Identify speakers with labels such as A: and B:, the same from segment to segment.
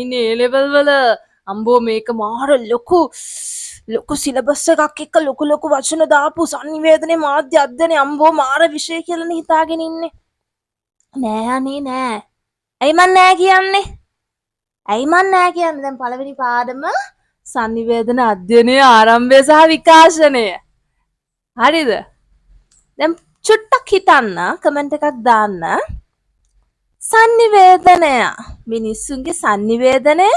A: ඉන්නේ ඒ ලෙවල් වල අම්බෝ මේක මාර ලොකු සිලබස් එකක් එක්ක ලොකු වචන දාපු සංනිවේදනයේ මාධ්‍ය අධ්‍යයනයේ අම්බෝ මාර විෂය කියලානේ හිතාගෙන ඉන්නේ. නෑ අනේ නෑ. ඇයි මන් නෑ කියන්නේ? දැන් පළවෙනි පාඩම සංනිවේදන අධ්‍යයනයේ ආරම්භය සහ විකාශනය. හරිද? දැන් චුට්ටක් හිතන්න කමෙන්ට් එකක් දාන්න. සංනිවේදනය මිනිස්සුන්ගේ සංනිවේදනය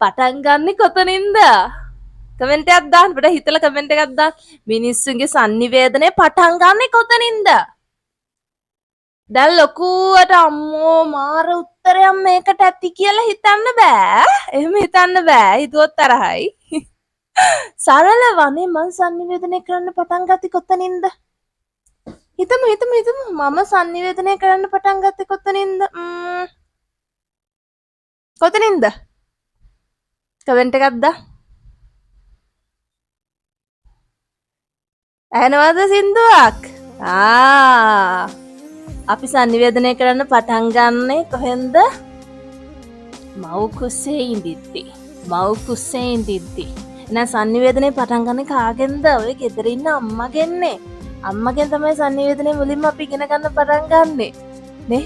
A: පටන් ගන්නෙ කොතනින්ද? කමෙන්ට් එකක් දාන්න. පොඩ්ඩක් හිතලා කමෙන්ට් එකක් දාන්න. මිනිස්සුන්ගේ සංනිවේදනය පටන් ගන්නෙ කොතනින්ද? දැන් ලොකුවට අම්මෝ මාර උත්තරයක් මේකට ඇති කියලා හිතන්න බෑ. එහෙම හිතන්න බෑ. හිතුවොත් තරහයි. සරලවනේ මං සංනිවේදනය කරන්න පටන් ගත්තේ කොතනින්ද? හිතමු. මම සංනිවේදනය කරන්න පටන් ගත්තේ කොතනින්ද? කොතනින්ද? කමෙන්ට් එකක් දා. ඇහෙනවද සින්දුවක්? අපි සංනිවේදනය කරන්න පටන් ගන්නේ කොහෙන්ද? මව් කුසේ ඉඳිද්දි. එහෙනම් සංනිවේදනය පටන් ගන්නේ කාගෙන්ද? ඔය ගෙදර ඉන්න අම්මගෙන්නේ. අම්මගෙන් තමයි සංනිවේදනය මුලින්ම අපි ඉගෙන ගන්න පටන් ගන්නෙ. නේ?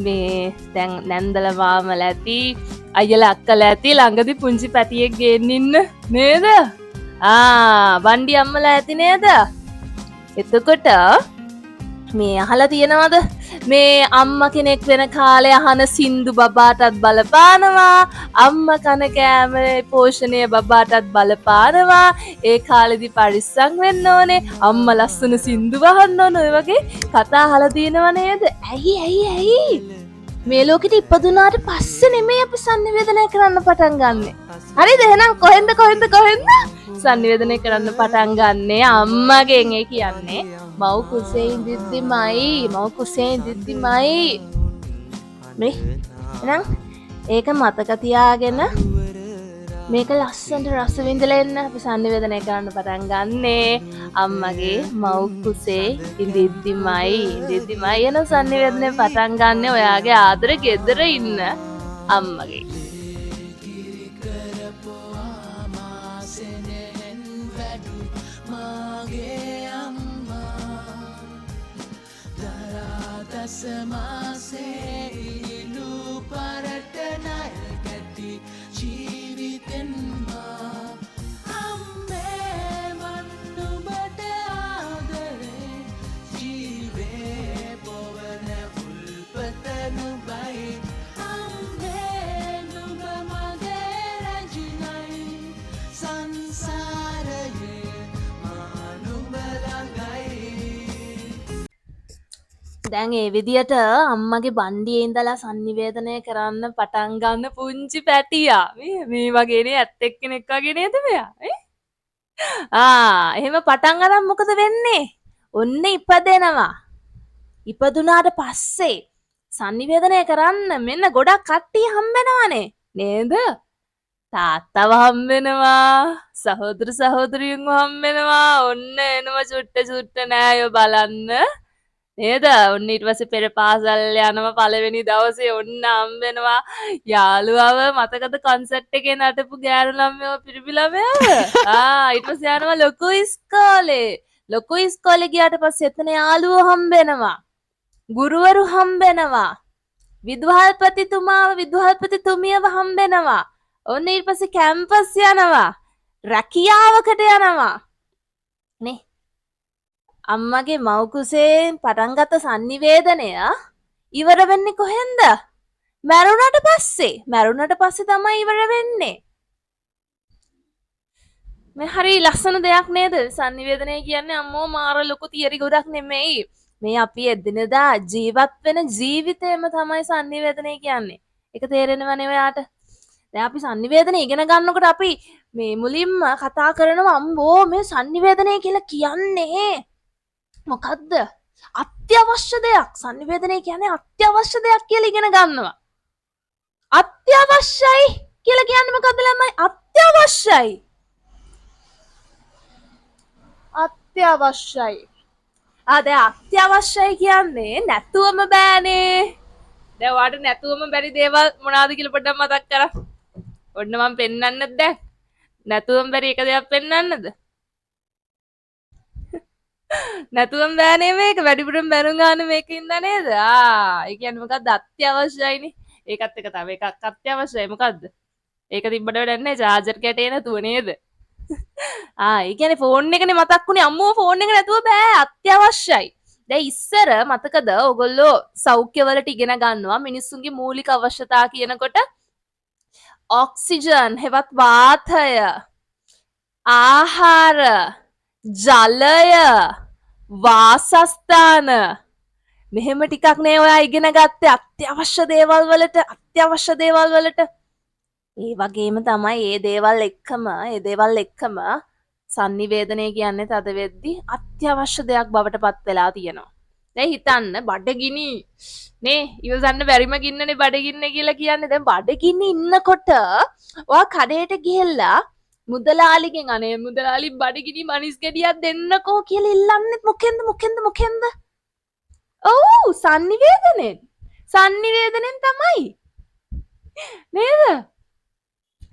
A: මේ දැන් නැන්දල මාමලා ඇති, අයියලා අක්කලා ඇති ළඟදී පුංචි පැටියෙක් ගේන්න ඉන්න නේද? බණ්ඩි අම්මලා ඇති නේද? එතකොට මේ අහලා තියෙනවද? මේ අම්මා කෙනෙක් වෙන කාලේ අහන සින්දු බබාටත් බලපානවා, අම්මා කන කෑම පෝෂණය බබාටත් බලපානවා. ඒ කාලෙදි පරිස්සම් වෙන්න ඕනේ, අම්මා ලස්සන සින්දු වහන්න ඕන. ඔය වගේ කතා අහලා තියෙනව නේද? ඇයි මේ ලෝකෙට ඉපදුනාට පස්සේ නෙමෙයි අපි සංනිවේදනය කරන්න පටන් ගන්නෙ. හරිද? එහෙනම් කොහෙන්ද සංනිවේදනය කරන්න පටන් ගන්නෙ? අම්මගෙන්. ඒ කියන්නේ මව් කුසේ ඉඳිද්දිමයි. මේ එහෙනම් ඒක මතක තියාගෙන මේක ලස්සනට රස විඳලා එන්න. අපි සංනිවේදනය කරන්න පටන් ගන්නෙ අම්මගේ මව් කුසේ ඉඳිද්දිමයි. එන සංනිවේදනය පටන් ගන්නෙ ඔයාගේ ආදර ගෙදර ඉන්න අම්මගේ.
B: සමාසේ ඉලු පරට නයගැති ජීවිතෙන්මා අම්මේ මන්නුබට ආදරේ ජීවේ පොවන උල්පතනුබයි අම්මේ නුබ මගේ රජිනයි සංසාරයේ මානුබලඟයි.
A: දැන් ඒ විදියට අම්මගේ බණ්ඩියේ ඉඳලා සංනිවේදනය කරන්න පටන් ගන්න පුංචි පැටියා. මේ වගේනේ ඇත්තෙක් කෙනෙක් වගේ නේද මෙයා? එහෙම පටන් අරන් මොකද වෙන්නේ? ඔන්න ඉපදෙනවා. ඉපදුනාට පස්සේ සංනිවේදනය කරන්න මෙන්න ගොඩක් කට්ටිය හම්බෙනවනේ. නේද? තාත්තව හම්බෙනවා, සහෝදර සහෝදරියන්ව හම්බෙනවා. ඔන්න එනවා චුට්ට නෑයෝ බලන්න. නේද? ඔන්න ඊට පස්සේ පෙර පාසල් යනවා පළවෙනි දවසේ ඔන්න හම්බෙනවා යාළුවව. මතකද කොන්සර්ට් එකේ නටපු ගෑනු ළමයෝ පිරිමි ළමයව? ඊට පස්සේ යනවා ලොකු ඉස්කෝලේ ගියාට පස්සේ එතන යාළුවෝ හම්බෙනවා, ගුරුවරු හම්බෙනවා, විදුහල්පතිතුමියව හම්බෙනවා. ඔන්න ඊට පස්සේ කැම්පස් යනවා, රැකියාවකට යනවා නේ. අම්මගේ මව් කුසෙන් පටන් ගත්ත සංනිවේදනය ඉවර වෙන්නේ කොහෙන්ද? මැරුණට පස්සේ තමයි ඉවර වෙන්නේ. මේ හරි ලස්සන දෙයක් නේද? සංනිවේදනය කියන්නේ අම්මෝ මාර ලොකු තියරි ගොඩක් නෙමෙයි. මේ අපි එදිනෙදා ජීවත් වෙන ජීවිතේම තමයි සංනිවේදනය කියන්නේ. ඒක තේරෙනවනේ ඔයාට? දැන් අපි සංනිවේදනය ඉගෙන ගන්නකොට අපි මේ මුලින්ම කතා කරනවා අම්බෝ මේ සංනිවේදනය කියලා කියන්නේ මොකද්ද? අත්‍යවශ්‍ය දෙයක්. සංනිවේදනය කියන්නේ අත්‍යවශ්‍ය දෙයක් කියලා ඉගෙන ගන්නවා. අත්‍යවශ්‍යයි කියලා කියන්නේ මොකද්ද ළමයි? අත්‍යවශ්‍යයි. දැන් අත්‍යවශ්‍යයි කියන්නේ නැතුවම බෑනේ. දැන් ඔයාට නැතුවම බැරි දේවල් මොනවාද කියලා පොඩ්ඩක් මතක් කරා. ඔන්න මම පෙන්වන්නද දැන්. නැතුවම බැරි එක දෙයක් පෙන්වන්නද? නැතුවම බෑනේ මේක. වැඩිපුරම බැනුම් ගන්න මේකින්ද නේද? ඒ කියන්නේ මොකද්ද අත්‍යවශ්‍යයිනේ. ඒකත් එක තව එකක් අත්‍යවශ්‍යයි. මොකද්ද? ඒක තිබ්බට වැඩක් නැහැ. චාර්ජර් කැටේ නැතුව නේද? ඒ කියන්නේ ෆෝන් එකනේ මතක් වුණේ. අම්මෝ ෆෝන් එක නැතුව බෑ. අත්‍යවශ්‍යයි. දැන් ඉස්සර මතකද ඔයගොල්ලෝ සෞඛ්‍යවලට ඉගෙන ගන්නවා මිනිස්සුන්ගේ මූලික අවශ්‍යතා කියනකොට ඔක්සිජන්, හෙවත් වාතය, ආහාර, ජලය, වාසස්ථාන මෙහෙම ටිකක් නේ ඔයා ඉගෙන ගත්තේ අත්‍යවශ්‍ය දේවල් වලට. ඒ වගේම තමයි ඒ දේවල් එක්කම sannivedanaya කියන්නේ තද වෙද්දි අත්‍යවශ්‍ය දෙයක් බවට පත් වෙලා තියෙනවා. දැන් හිතන්න බඩගිනි නේ ඉවසන්න බැරිම ගින්නනේ බඩගින්න කියලා කියන්නේ. දැන් බඩගින්න ඉන්නකොට ඔයා කඩේට ගිහිල්ලා මුදලාලිගෙන් අනේ මුදලාලි බඩගිනි මනිස් ගෙඩියක් දෙන්නකෝ කියලා ඉල්ලන්නේ මොකෙන්ද? ඔව් sannivedanayen තමයි නේද?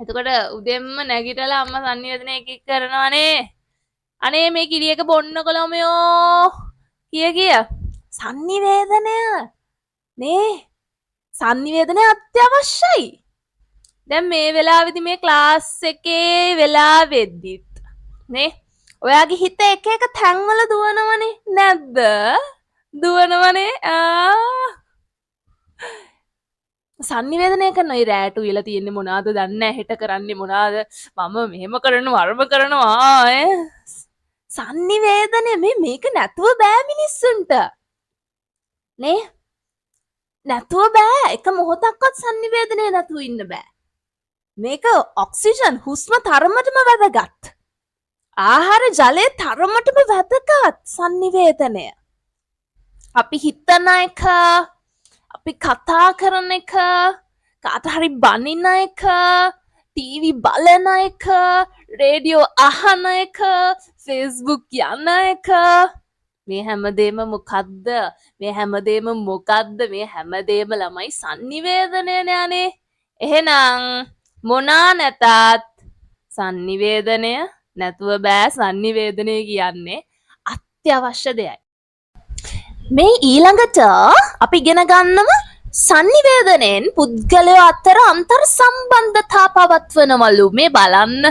A: එතකොට උදෙන්ම නැගිටලා අම්මා sannivedanaya එක කරනවානේ. අනේ මේ කිරියක බොන්නකො ළමයෝ කිය sannivedanaya නේ sannivedanaya අත්‍යවශ්‍යයි. දැන් මේ වෙලාවේදී මේ ක්ලාස් එකේ වෙලාවෙද්දිත් නේ ඔයාගේ හිත එක එක තැන්වල දුවනවනේ නැද්ද? දුවනවනේ. sannivedanaya කරන ඔය රෑට උයලා තියෙන්නේ මොනවාද දන්නේ නැහැ. හෙට කරන්නේ මොනවාද? මම මෙහෙම කරනවා අරම කරනවා sannivedanaya මේක නැතුව බෑ මිනිස්සුන්ට නේ. නැතුව බෑ. එක මොහොතක්වත් sannivedanaya නැතුව ඉන්න බෑ. මේක ඔක්සිජන් හුස්ම තරමටම වැදගත්. ආහාර ජලය තරමටම වැදගත් sannivedanaya. අපි හිතන එක, අපි කතා කරන එක, කාට හරි බනින එක, ටීවී බලන එක, රේඩියෝ අහන එක, ෆේස්බුක් යන එක මේ හැමදේම මොකද්ද? මේ හැමදේම ළමයි sannivedanaya නේ. එහෙනම් මොනා නැතත් sannivedanaya නැතුව බෑ. sannivedanaya කියන්නේ අත්‍යවශ්‍ය දෙයයි. මේ ඊළඟට අපි ඉගෙන ගන්නවා sannivedanayen පුද්ගලයෝ අතර අන්තර් සම්බන්ධතා පවත්වනවලු. මේ බලන්න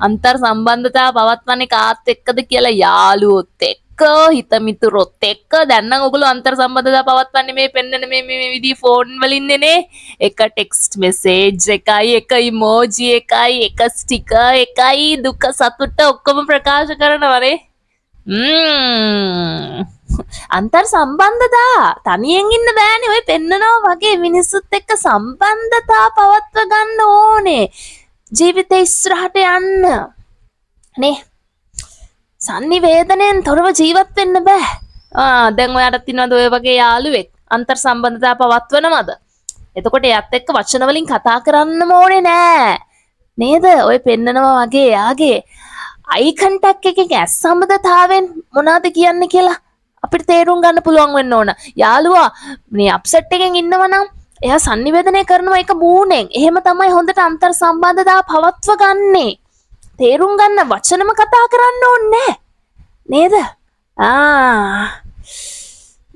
A: අන්තර් සම්බන්ධතා පවත්වන්නේ කාත් එක්කද කියලා. යාළුවොත් එක්ක, හිතමිතුරොත් එක්ක. දැන් නම් ඔයගොල්ලෝ අන්තර් සම්බන්ධතා පවත්වන්නේ මේ පෙන්නන මේ විදිහේ ෆෝන් වලින්නේ නේ. එක ටෙක්ස්ට් මෙසේජ් එකයි, එක ඉමෝජි එකයි, එක ස්ටිකර් එකයි, දුක සතුට ඔක්කොම ප්‍රකාශ කරනවනේ. අන්තර් සම්බන්ධතා තනියෙන් ඉන්න බෑනේ. ඔය පෙන්නනවා වගේ මිනිස්සුත් එක්ක සම්බන්ධතා පවත්ව ගන්න ඕනේ ජීවිතේ ඉස්සරහට යන්න නේ. sannivedanayen තොරව ජීවත් වෙන්න බෑ. දැන් ඔයාලට ඉන්නවද ඔය වගේ යාළුවෙක් අන්තර් සම්බන්ධතා පවත්වනවද? එතකොට එයාත් එක්ක වචන වලින් කතා කරන්නම ඕනේ නෑ නේද? ඔය පෙන්නනවා වගේ යාගේ අයි කන්ටැක්ට් එකකින් ඇස් සම්බන්ධතාවෙන් මොනවද කියන්නේ කියලා අපිට තේරුම් ගන්න පුළුවන් වෙන්න ඕන. යාළුවා මේ අප්සෙට් එකෙන් ඉන්නවා නම් එයා sannivedanaya කරනවා එක මූණෙන්. එහෙම තමයි හොඳට අන්තර් සම්බන්ධතාව පවත්ව ගන්නේ. තේරුම් ගන්න වචනම කතා කරන්න ඕනේ නේද?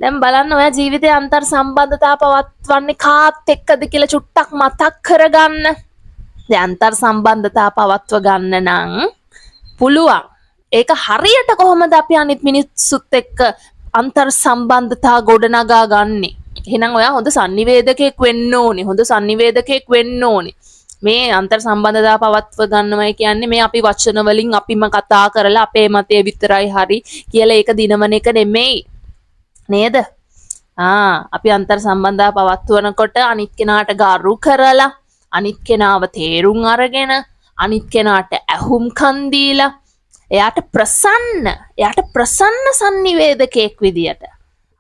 A: දැන් බලන්න ඔයා ජීවිතේ අන්තර් සම්බන්ධතාව පවත්වන්නේ කාත් එක්කද කියලා චුට්ටක් මතක් කරගන්න. දැන් අන්තර් සම්බන්ධතාව පවත්ව ගන්න නම් පුළුවන්. ඒක හරියට කොහොමද අපි අනිත් මිනිස්සුත් එක්ක අන්තර් සම්බන්ධතා ගොඩනගා ගන්නෙ? එහෙනම් ඔයා හොඳ sannivedakek වෙන්න ඕනේ. මේ අන්තර් සම්බන්ධතා පවත්ව ගන්නවයි කියන්නේ මේ අපි වචන වලින් අපිම කතා කරලා අපේ මතය විතරයි හරි කියලා ඒක දිනවන එක නෙමෙයි නේද? අපි අන්තර් සම්බන්ධතා පවත්වනකොට අනිත් කෙනාට ගරු කරලා, අනිත් කෙනාව තේරුම් අරගෙන, අනිත් කෙනාට ඇහුම්කන් දීලා එයාට ප්‍රසන්න sannivedakek විදියට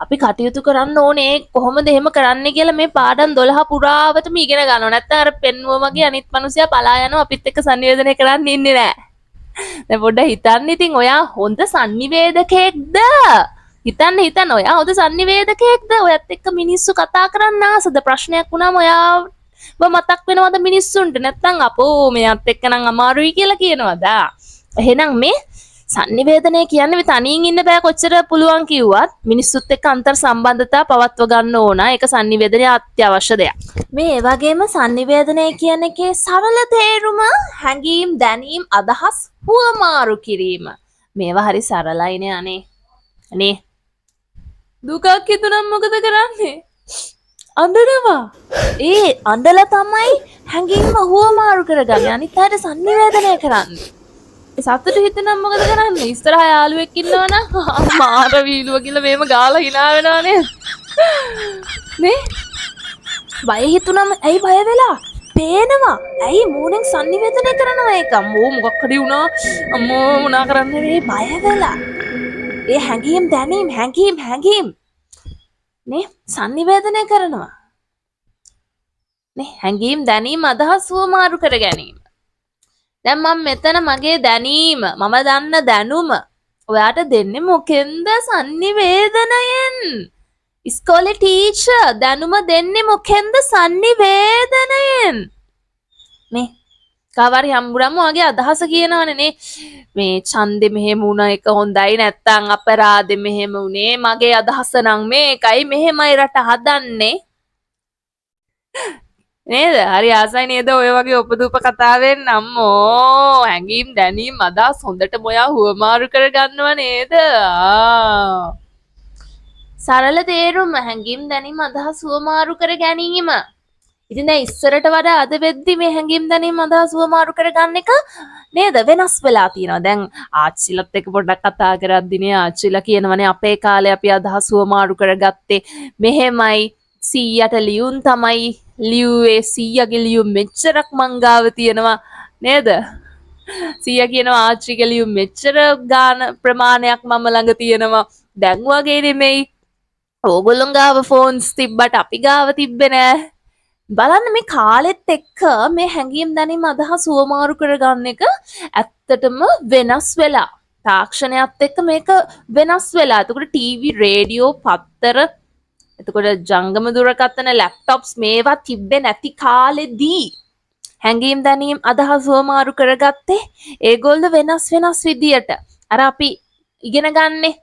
A: අපි කටයුතු කරන්න ඕනේ. කොහොමද එහෙම කරන්නේ කියලා මේ පාඩම් 12 පුරාවටම ඉගෙන ගන්නවා. නැත්නම් අර පෙන්නුව වගේ අනිත් මිනිස්සයා පලා යනවා, අපිත් එක්ක sannivedanaya කරන්න ඉන්නේ නැහැ. දැන් පොඩ්ඩක් හිතන්න ඉතින් ඔයා හොඳ sannivedakekද හිතන්න ඔයා හොඳ සංනිවේදකයෙක්ද? ඔයත් එක්ක මිනිස්සු කතා කරන්න ආසද? ප්‍රශ්නයක් වුණාම ඔයාව මතක් වෙනවද මිනිස්සුන්ට? නැත්නම් අපෝ මෙයත් එක්ක නම් අමාරුයි කියලා කියනවද? එහෙනම් මේ සංනිවේදනය කියන්නේ මේ තනියෙන් ඉන්න බෑ කොච්චර පුළුවන් කිව්වත් මිනිස්සුත් එක්ක අන්තර් සම්බන්ධතා පවත්ව ගන්න ඕන. ඒක සංනිවේදනය අත්‍යවශ්‍ය දෙයක්. මේ ඒ වගේම සංනිවේදනය කියන එකේ සරල තේරුම හැඟීම්, දැනීම්, අදහස් හුවමාරු කිරීම. මේවා හරි සරලයිනේ අනේ. අනේ දුකක් හිතුනම් මොකද කරන්නේ? අඬනවා. ඒ අඬලා තමයි හැඟීම් හුවමාරු කරගන්නේ. අනිත් අයට සංනිවේදනය කරන්නේ. සතුට හිතනම් මොකද කරන්නේ? ඉස්සරහා යාළුවෙක් ඉන්නවනම් මාර වීලුව කියලා මේම ගාලා hina වෙනවා නේද? නේ? බය හිතුනම ඇයි බය වෙලා? පේනවා. ඇයි මූණෙන් සංනිවේදනය කරනවා ඒක? අම්මෝ මොකක් හරි වුණා. අම්මෝ මොනා කරන්නේ මේ බය වෙලා. ඒ හැඟීම් දැනීම් හැඟීම් නේ සංනිවේදනය කරනවා. නේ හැඟීම් දැනීම් අදහස් වමාරු කර ගැනීම. දැන් මම මෙතන මගේ දැනීම මම දන්න දැනුම ඔයාට දෙන්නේ මොකෙන්ද? සංනිවේදනයෙන්. ඉස්කෝලේ ටීචර් දැනුම දෙන්නේ මොකෙන්ද? සංනිවේදනයෙන්. නේ කවරි හම්බුනම ඔයාගේ අදහස කියනවනේ නේ මේ ඡන්දෙ මෙහෙම වුණ එක හොඳයි නැත්තම් අපරාධෙ මෙහෙම වුණේ මගේ අදහස නම් මේකයි මෙහෙමයි රට හදන්නේ නේද? හරි ආසයි නේද ඔය වගේ උපදූප කතාවෙන් අම්මෝ හැංගීම් දැනීම් අදහස් හොඳටම ඔයා හුවමාරු කරගන්නව නේද? සරල තේරුම හැංගීම් දැනීම් අදහස් හුවමාරු කර ගැනීම. ඉතින් දැන් ඉස්සරට වඩා අද වෙද්දි මේ හැංගීම් දැනීම් අදහස් හුවමාරු කරගන්න එක නේද වෙනස් වෙලා තියෙනවා. දැන් ආච්චිලත් එක්ක පොඩ්ඩක් කතා කරද්දිනේ ආච්චිලා කියනවනේ අපේ කාලේ අපි අදහස් හුවමාරු කරගත්තේ මෙහෙමයි. 100ට ලියුම් තමයි ලියුවේ 100ගේ ලියුම් මෙච්චරක් මංගාව තියෙනවා නේද? 100 කියනවා ආච්චිගේ ලියුම් මෙච්චර ගාන ප්‍රමාණයක් මම ළඟ තියෙනවා. දැන් වගේ නෙමෙයි. ඕගොල්ලෝ ගාව ෆෝන්ස් තිබ්බට අපි ගාව තිබ්බේ නෑ. බලන්න මේ කාලෙත් එක්ක මේ හැඟීම් දැනීම අදහස් හුවමාරු කරගන්න එක ඇත්තටම වෙනස් වෙලා. තාක්ෂණයත් එක්ක මේක වෙනස් වෙලා. එතකොට ටීවී, රේඩියෝ, පත්තර, එතකොට ජංගම දුරකථන, ලැප්ටොප්ස් මේවා තිබ්බේ නැති කාලෙදී හැඟීම් දැනීම් අදහස් හුවමාරු කරගත්තේ ඒගොල්ලෝ වෙනස් විදියට. අර අපි ඉගෙන ගන්නේ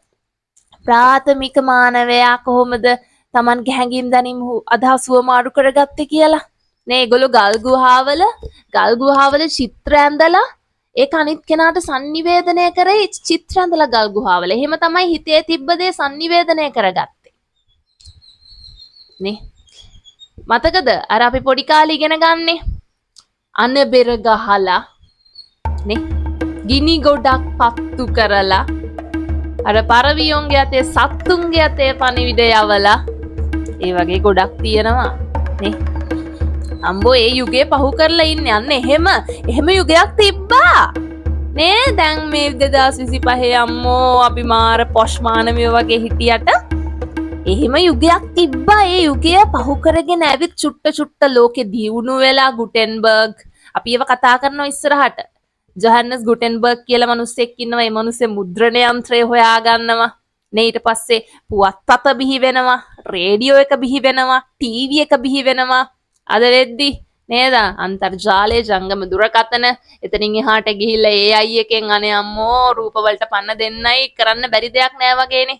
A: ප්‍රාථමික මානවයා කොහොමද තමන්ගේ හැඟීම් දැනීම් අදහස් හුවමාරු කරගත්තේ කියලා. නේ ඒගොල්ලෝ ගල් ගුහාවල චිත්‍ර ඇඳලා ඒක අනිත් කෙනාට sannivedanaya කරේ චිත්‍ර ඇඳලා ගල් ගුහාවල. එහෙම තමයි හිතේ තිබ්බ දේ sannivedanaya කරගත්තේ. නේ මතකද අර අපි පොඩි කාලේ ඉගෙන ගන්නේ අනබෙර ගහලා නේ ගිනි ගොඩක් පත්තු කරලා අර පරවියොන්ගේ අතේ සත්තුන්ගේ අතේ පණිවිඩ යවලා ඒ වගේ ගොඩක් තියෙනවා නේ. අම්බෝ ඒ යුගයේ පහු කරලා ඉන්නේ. අන්න එහෙම යුගයක් තිබ්බා නේ. දැන් මේ 2025 අම්මෝ අපි මාර පොෂ් මානවියෝ වගේ හිටියට එහෙම යුගයක් තිබ්බා. ඒ යුගය පහු කරගෙන ඇවිත් චුට්ට ලෝකෙ දියුණු වෙලා ගුටෙන්බර්ග් අපි ඒව කතා කරනවා ඉස්සරහට. ජොහන්ස් ගුටෙන්බර්ග් කියලා මිනිස්සෙක් ඉන්නවා. ඒ මිනිස්සේ මුද්‍රණ යන්ත්‍රය හොයාගන්නවා. නේ ඊට පස්සේ පුවත්පත බිහි වෙනවා, රේඩියෝ එක බිහි වෙනවා, ටීවී එක බිහි වෙනවා. අද වෙද්දි නේද අන්තර්ජාලයේ ජංගම දුරකථන එතනින් එහාට ගිහිල්ලා AI එකෙන් අනේ අම්මෝ රූප වලට පන්න දෙන්නයි කරන්න බැරි දෙයක් නෑ වගේනේ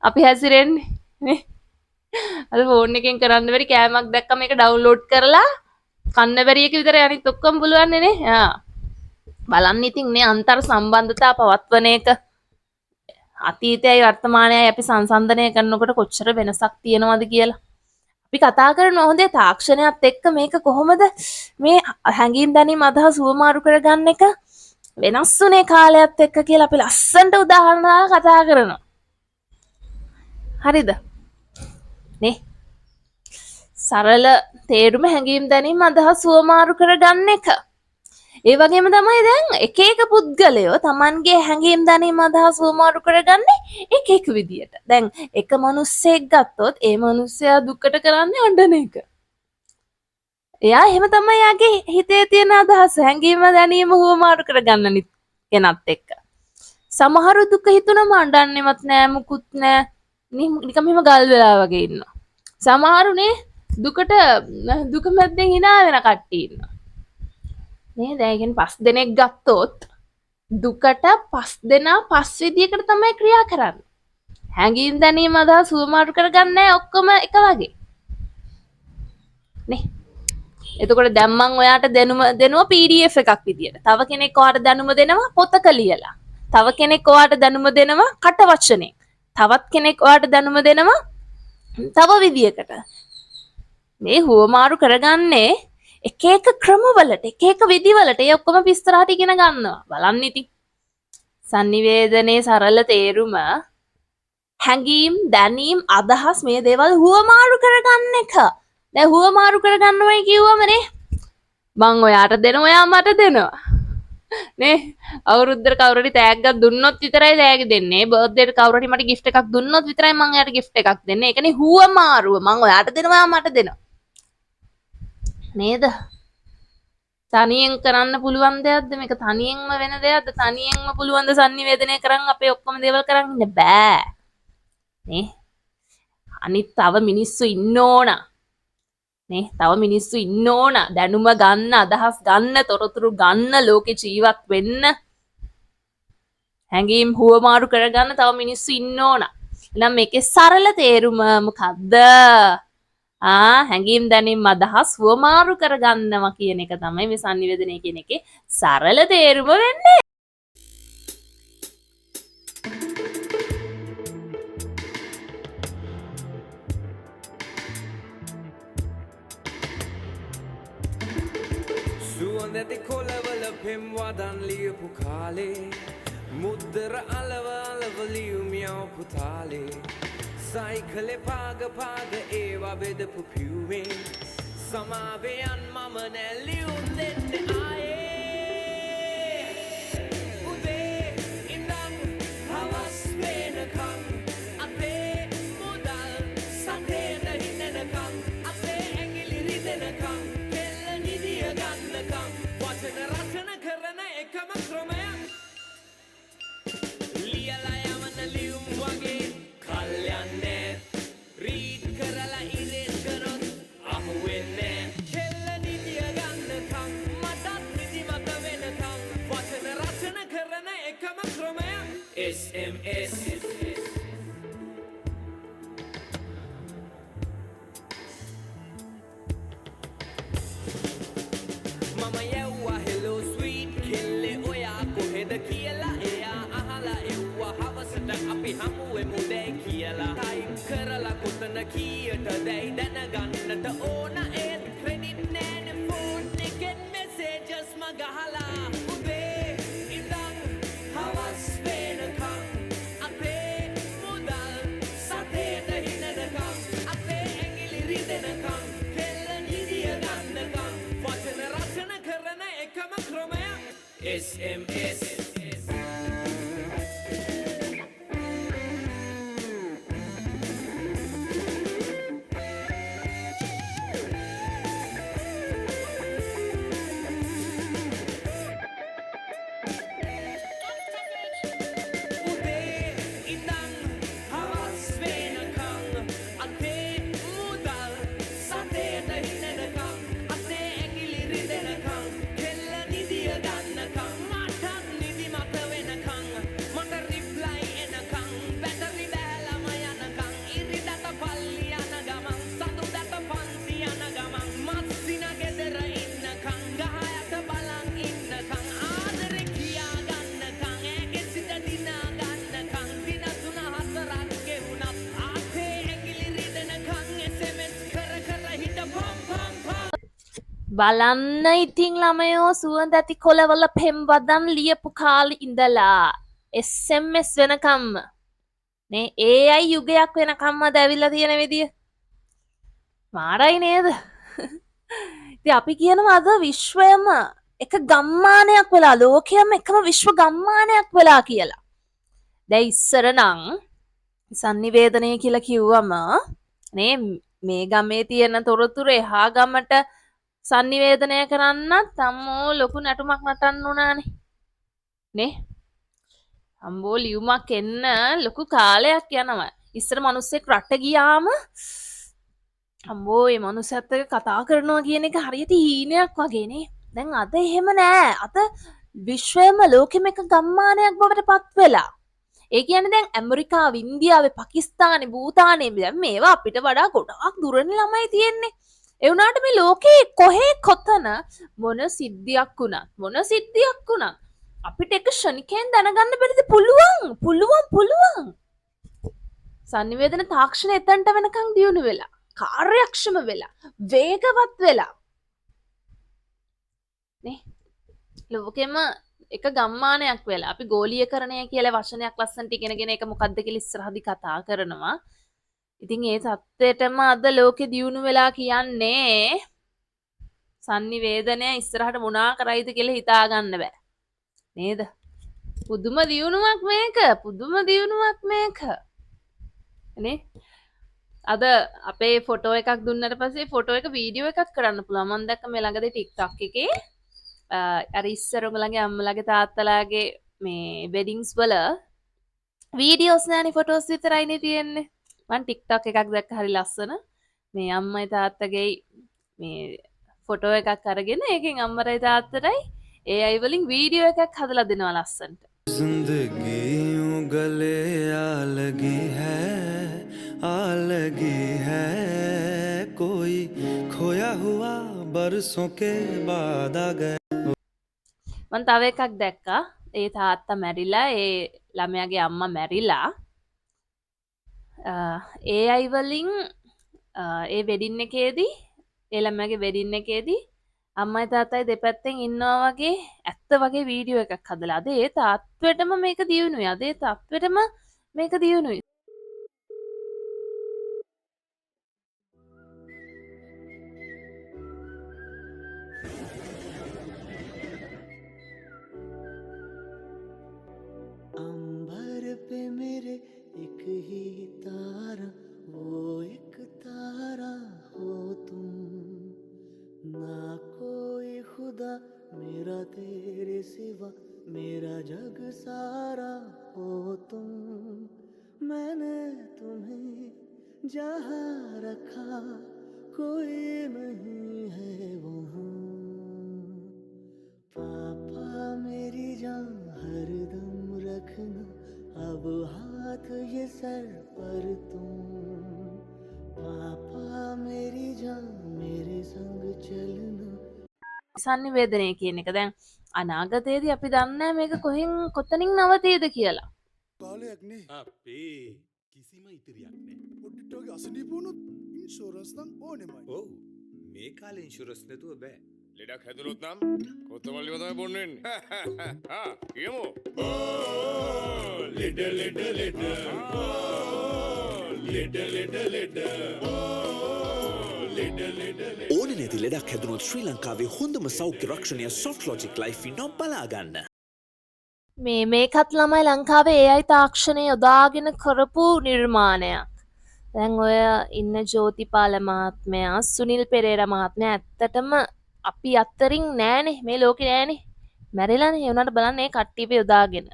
A: අපි හැසිරෙන්නේ නේ. අද ෆෝන් එකෙන් කරන්න බැරි කෑමක් දැක්කම ඒක ඩවුන්ලෝඩ් කරලා කන්න බැරි එක විතරයි අනිත් ඔක්කොම පුළුවන් නේ. බලන්න ඉතින් මේ අන්තර් සම්බන්ධතා පවත්වන එක අතීතයයි වර්තමානයයි අපි සංසන්දනය කරනකොට කොච්චර වෙනසක් තියෙනවද කියලා. අපි කතා කරනවා හොඳේ තාක්ෂණයත් එක්ක මේක කොහොමද මේ හැඟීම් දැනීම් අදහස් හුවමාරු කරගන්න එක වෙනස් වුනේ කාලයත් එක්ක කියලා අපි ලස්සනට උදාහරණ කතා කරනවා. හරිද? නේ සරල තේරුම හැඟීම් දැනීම් අදහස් හුවමාරු කරගන්න එක. ඒ වගේම තමයි දැන් එක පුද්ගලයෝ Tamanගේ හැඟීම් දැනීම් අදහස් හුවමාරු කරගන්නේ එක විදියට. දැන් එක මිනිස්සෙක් ගත්තොත් ඒ මිනිස්සයා දුකට කරන්නේ අඬන එක. එයා එහෙම තමයි යාගේ හිතේ තියෙන අදහස හැඟීම දැනීම හුවමාරු කරගන්න කෙනත් එක්ක. සමහරු දුක හිතුනම අඬන්නෙවත් නෑ මුකුත් නෑ. නිකම් එහෙම ගල් වෙලා වගේ ඉන්නවා. සමහරුනේ දුකට දුක මැද්දෙන් hina වෙන කට්ටිය ඉන්නවා. නේද? ඒ කියන්නේ 5 දෙනෙක් ගත්තොත් දුකට 5 දෙනා 5 විදියකට තමයි ක්‍රියා කරන්නේ. හැඟීම් දැනීම අදහස් සුවමාරු කරගන්නේ ඔක්කොම එක වගේ. නේ? එතකොට දැන් මං ඔයාට දැනුම දෙනවා PDF එකක් විදියට. තව කෙනෙක් ඔයාට දැනුම දෙනවා පොතක ලියලා. තව කෙනෙක් ඔයාට දැනුම දෙනවා කට වචනෙන්. තවත් කෙනෙක් ඔයාට දැනුම දෙනවා තව විදියකට. මේ හුවමාරු කරගන්නේ එක එක ක්‍රමවලට එක එක විදිවලට ඒ ඔක්කොම විස්තරات ඉගෙන ගන්නවා. බලන්න ඉතින්. sannivedanaye සරල තේරුම හැඟීම් දැනීම් අදහස් මේ දේවල් හුවමාරු කරගන්න එක. දැන් හුවමාරු කරගන්නවයි කිව්වමනේ මං ඔයාට දෙනවා ඔයා මට දෙනවා. නේ අවුරුද්දට කවුරුරි තෑග්ගක් දුන්නොත් විතරයි තෑග්ග දෙන්නේ. බර්ත්ඩේ එකට කවුරුරි මට gift එකක් දුන්නොත් විතරයි මං එයාට gift එකක් දෙන්නේ. ඒකනේ හුවමාරුව. මං ඔයාට දෙනවා ඔයා මට දෙනවා. නේද? තනියෙන් කරන්න පුළුවන් දෙයක්ද මේක? තනියෙන්ම වෙන දෙයක්ද? තනියෙන්ම පුළුවන් ද sannivedanaya කරන් අපේ ඔක්කොම දේවල් කරන් ඉන්න බෑ. නේ? අනිත් තව මිනිස්සු ඉන්න ඕන. නේ? තව මිනිස්සු ඉන්න ඕන. දැනුම ගන්න, අදහස් ගන්න, තොරතුරු ගන්න, ලෝකේ ජීවත් වෙන්න. හැඟීම් හුවමාරු කරගන්න තව මිනිස්සු ඉන්න ඕන. එහෙනම් මේකේ සරල තේරුම මොකද්ද? හැඟීම් දැනීම් අදහස් හුවමාරු කරගන්නවා කියන එක තමයි මේ sannivedanaya කියන එකේ සරල තේරුම වෙන්නේ.
C: සුවඳැති කොළවල පෙම් වදන් ලියපු කාලේ මුද්දර අලව අලව ලියුම් යවපු තාලේ සයිකලේ පාග පාග ඒවා බෙදපු පියුමේ සමාවෙයන් මම නෑ ලියුම් දෙන්නේ ආයේ උදේ ඉඳන් හවස් වෙනකන් අපේ මුදල් සතේට හිතනකන් අපේ ඇඟිලි රිදෙනකන් කෙල්ල නිදිය ගන්නකන් වචන රචන කරන එකම ක්‍රමයක් ලියලා යවන ලියුම් වගේ කල් යන්නේ රීඩ් කරලා ඉරේස් කරොත් අහුවෙන්නේ කෙල්ල නිදිය ගන්නකන් මටත් නිදිමත වෙනකන් වචන රචන කරන එකම ක්‍රමයක් SMS මම යව්වා hello sweet කෙල්ලේ ඔයා කොහෙද කියලා එයා අහලා එව්වා හවසට අපි හමුවෙමු දැයි කියලා ටයිප් කරලා කොතන කීයට දැයි දැනගන්නට ඕන ඒත් ක්‍රෙඩිට් නෑනේ ෆෝන් එකෙන් මෙසේජස් මගහලා උදේ ඉඳන් හවස් වෙනකන් අපේ මුදල් සතේට හිනනකන් අපේ ඇඟිලි රිදෙනකන් කෙල්ල නිදිය ගන්නකන් වචන රචන කරන එකම ක්‍රමයක් SMS උදේ ඉඳන් හවස් වෙනකන් අපේ මුදල් සතේට හිනනකන් අපේ ඇඟිලි රිදෙනකන් කෙල්ල නිදිය ගන්නකන් මටත් නිදිමත වෙනකන් මට රිප්ලයි එනකන් බැටරි බෑලම යනකන් ඉරිදට පල්ලි යන ගමන් සතුටට පන්ති යන ගමන් මස්සින ගෙදර ඉන්නකන් ගහයට බලන් ඉන්නකන් ආදරේ කියා ගන්නකන් ඇගේ සිත දිනා ගන්නකන් දින 3-4ක් ගෙවුනත් අපේ ඇඟිලි රිදෙනකන් SMS කර කර හිට පම් පම් පම්
A: බලන්න ඉතින් ළමයෝ සුවඳ ඇති කොළවල පෙම් වදන් ලියපු කාලේ ඉඳලා SMS වෙනකම්ම නේ AI යුගයක් වෙනකම්මද ඇවිල්ලා තියෙන විදිය මාරයි නේද? ඉතින් අපි කියනවා අද විශ්වයම එක ගම්මානයක් වෙලා ලෝකයම එකම විශ්ව ගම්මානයක් වෙලා කියලා. දැන් ඉස්සර නම් sannivedanaya කියලා කිව්වම නේ මේ ගමේ තියෙන තොරතුරු එහා ගමට sannivedanaya කරන්න තම්මෝ ලොකු නටුමක් නටන්න උනානේ නේ අම්බෝ ලියුමක් එන්න ලොකු කාලයක් යනවා. ඉස්සර මිනිස්සෙක් රට ගියාම අම්බෝ මේ මිනිස්සුත් එක්ක කතා කරනවා කියන එක හරියට හීනයක් වගේනේ. දැන් අද එහෙම නෑ. අද විශ්වයම ලෝකෙම එක ගම්මානයක් බවට පත් වෙලා. ඒ කියන්නේ දැන් ඇමරිකාව, ඉන්දියාවේ, පාකිස්තානේ, භූතානේ දැන් මේවා අපිට වඩා ගොඩාක් දුරනේ ළමයි තියෙන්නේ. ඒ වුණාට මේ ලෝකේ කොහේ කොතන මොන සිද්ධියක් වුණත් අපිට එක ෂණිකයෙන් දැනගන්න බැරිද? පුළුවන්. සංනිවේදන තාක්ෂණය එතනට වෙනකන් දියුණු වෙලා, කාර්යක්ෂම වෙලා, වේගවත් වෙලා නේ ලෝකෙම එක ගම්මානයක් වෙලා අපි ගෝලීයකරණය කියලා වචනයක් ලස්සනට ඉගෙනගෙන ඒක මොකක්ද කියලා ඉස්සරහදී කතා කරනවා. ඉතින් ඒ தත්ත්වයටම අද ලෝකෙ දියුණු වෙලා කියන්නේ සංනිවේදනය ඉස්සරහට මොනා කරයිද කියලා හිතා ගන්න බෑ. නේද? පුදුම දියුණුවක් මේක. නේ? අද අපේ ෆොටෝ එකක් දුන්නට පස්සේ ෆොටෝ එක වීඩියෝ එකක් කරන්න පුළුවන්. මම දැක්ක මේ ළඟදී TikTok එකේ අර ඉස්සර උගලගේ අම්මලාගේ තාත්තලාගේ මේ වෙඩින්ග්ස් වල වීඩියෝස් නෑනේ ෆොටෝස් විතරයිනේ තියෙන්නේ. මම TikTok එකක් දැක්ක හරි ලස්සන. මේ අම්මයි තාත්තගේ මේ ෆොටෝ එකක් අරගෙන ඒකෙන් අම්මරයි තාත්තටයි AI වලින් වීඩියෝ එකක් හදලා දෙනවා ලස්සනට.
D: जिंदगी यूं गले आलगी है कोई खोया हुआ बरसों के बाद आ गया
A: මම තව එකක් දැක්කා. ඒ තාත්තා මැරිලා ඒ ළමයාගේ අම්මා මැරිලා AI වලින් ඒ වෙඩින් එකේදී ඒ ළමයාගේ වෙඩින් එකේදී අම්මයි තාත්තයි දෙපැත්තෙන් ඉන්නවා වගේ ඇත්ත වගේ වීඩියෝ එකක් හදලා. අද ඒ තාත්වෙටම මේක දියුණුයි.
B: अंबर पे मेरे एक ही तारा वो एक तारा हो तुम ना कोई खुदा मेरा तेरे सिवा मेरा जग सारा हो तुम मैंने तुम्हें जहाँ रखा कोई नहीं है वहाँ पापा मेरी जान हरदम रखना अब हाथ ये सर पर तुम पापा मेरी जान मेरे संग चलना
A: සංනිවේදනය කියන එක දැන් අනාගතයේදී අපි දන්නේ නැහැ මේක කොතනින් නවතීද කියලා.
E: කාලයක් නේ
F: අපේ කිසිම ඉතිරියක් නෑ.
E: පොඩ්ඩටගේ අසනීප වුණොත් ඉන්ෂුරන්ස් නම් ඕනෙමයි.
F: ඔව් මේ කාලේ ඉන්ෂුරන්ස් නැතුව බෑ.
G: ලෙඩක් හැදුනොත් නම් කොත්තමල්ලිව තමයි බොන්න වෙන්නේ. ආ කියමු. ලෙඩ ලෙඩ ලෙඩ. ලෙඩ ලෙඩ ලෙඩ. ලෙඩ ලෙඩ ලෙඩ.
H: ඕනෙ නැති ලෙඩක් හැදුනොත් ශ්‍රී ලංකාවේ හොඳම සෞඛ්‍ය රක්ෂණය සොෆ්ට්ලොජික් ලයිෆ් ඉන්නම් බලාගන්න.
A: මේකත් ළමයි ලංකාවේ AI තාක්ෂණය යොදාගෙන කරපු නිර්මාණයක්. දැන් ඔය ඉන්න ජෝතිපාල මහත්මයා, සුනිල් පෙරේරා මහත්මයා ඇත්තටම අපි අතරින් නෑනේ, මේ ලෝකේ නෑනේ. මැරිලානේ. ඒ වුණාට බලන්න මේ කට්ටියව යොදාගෙන.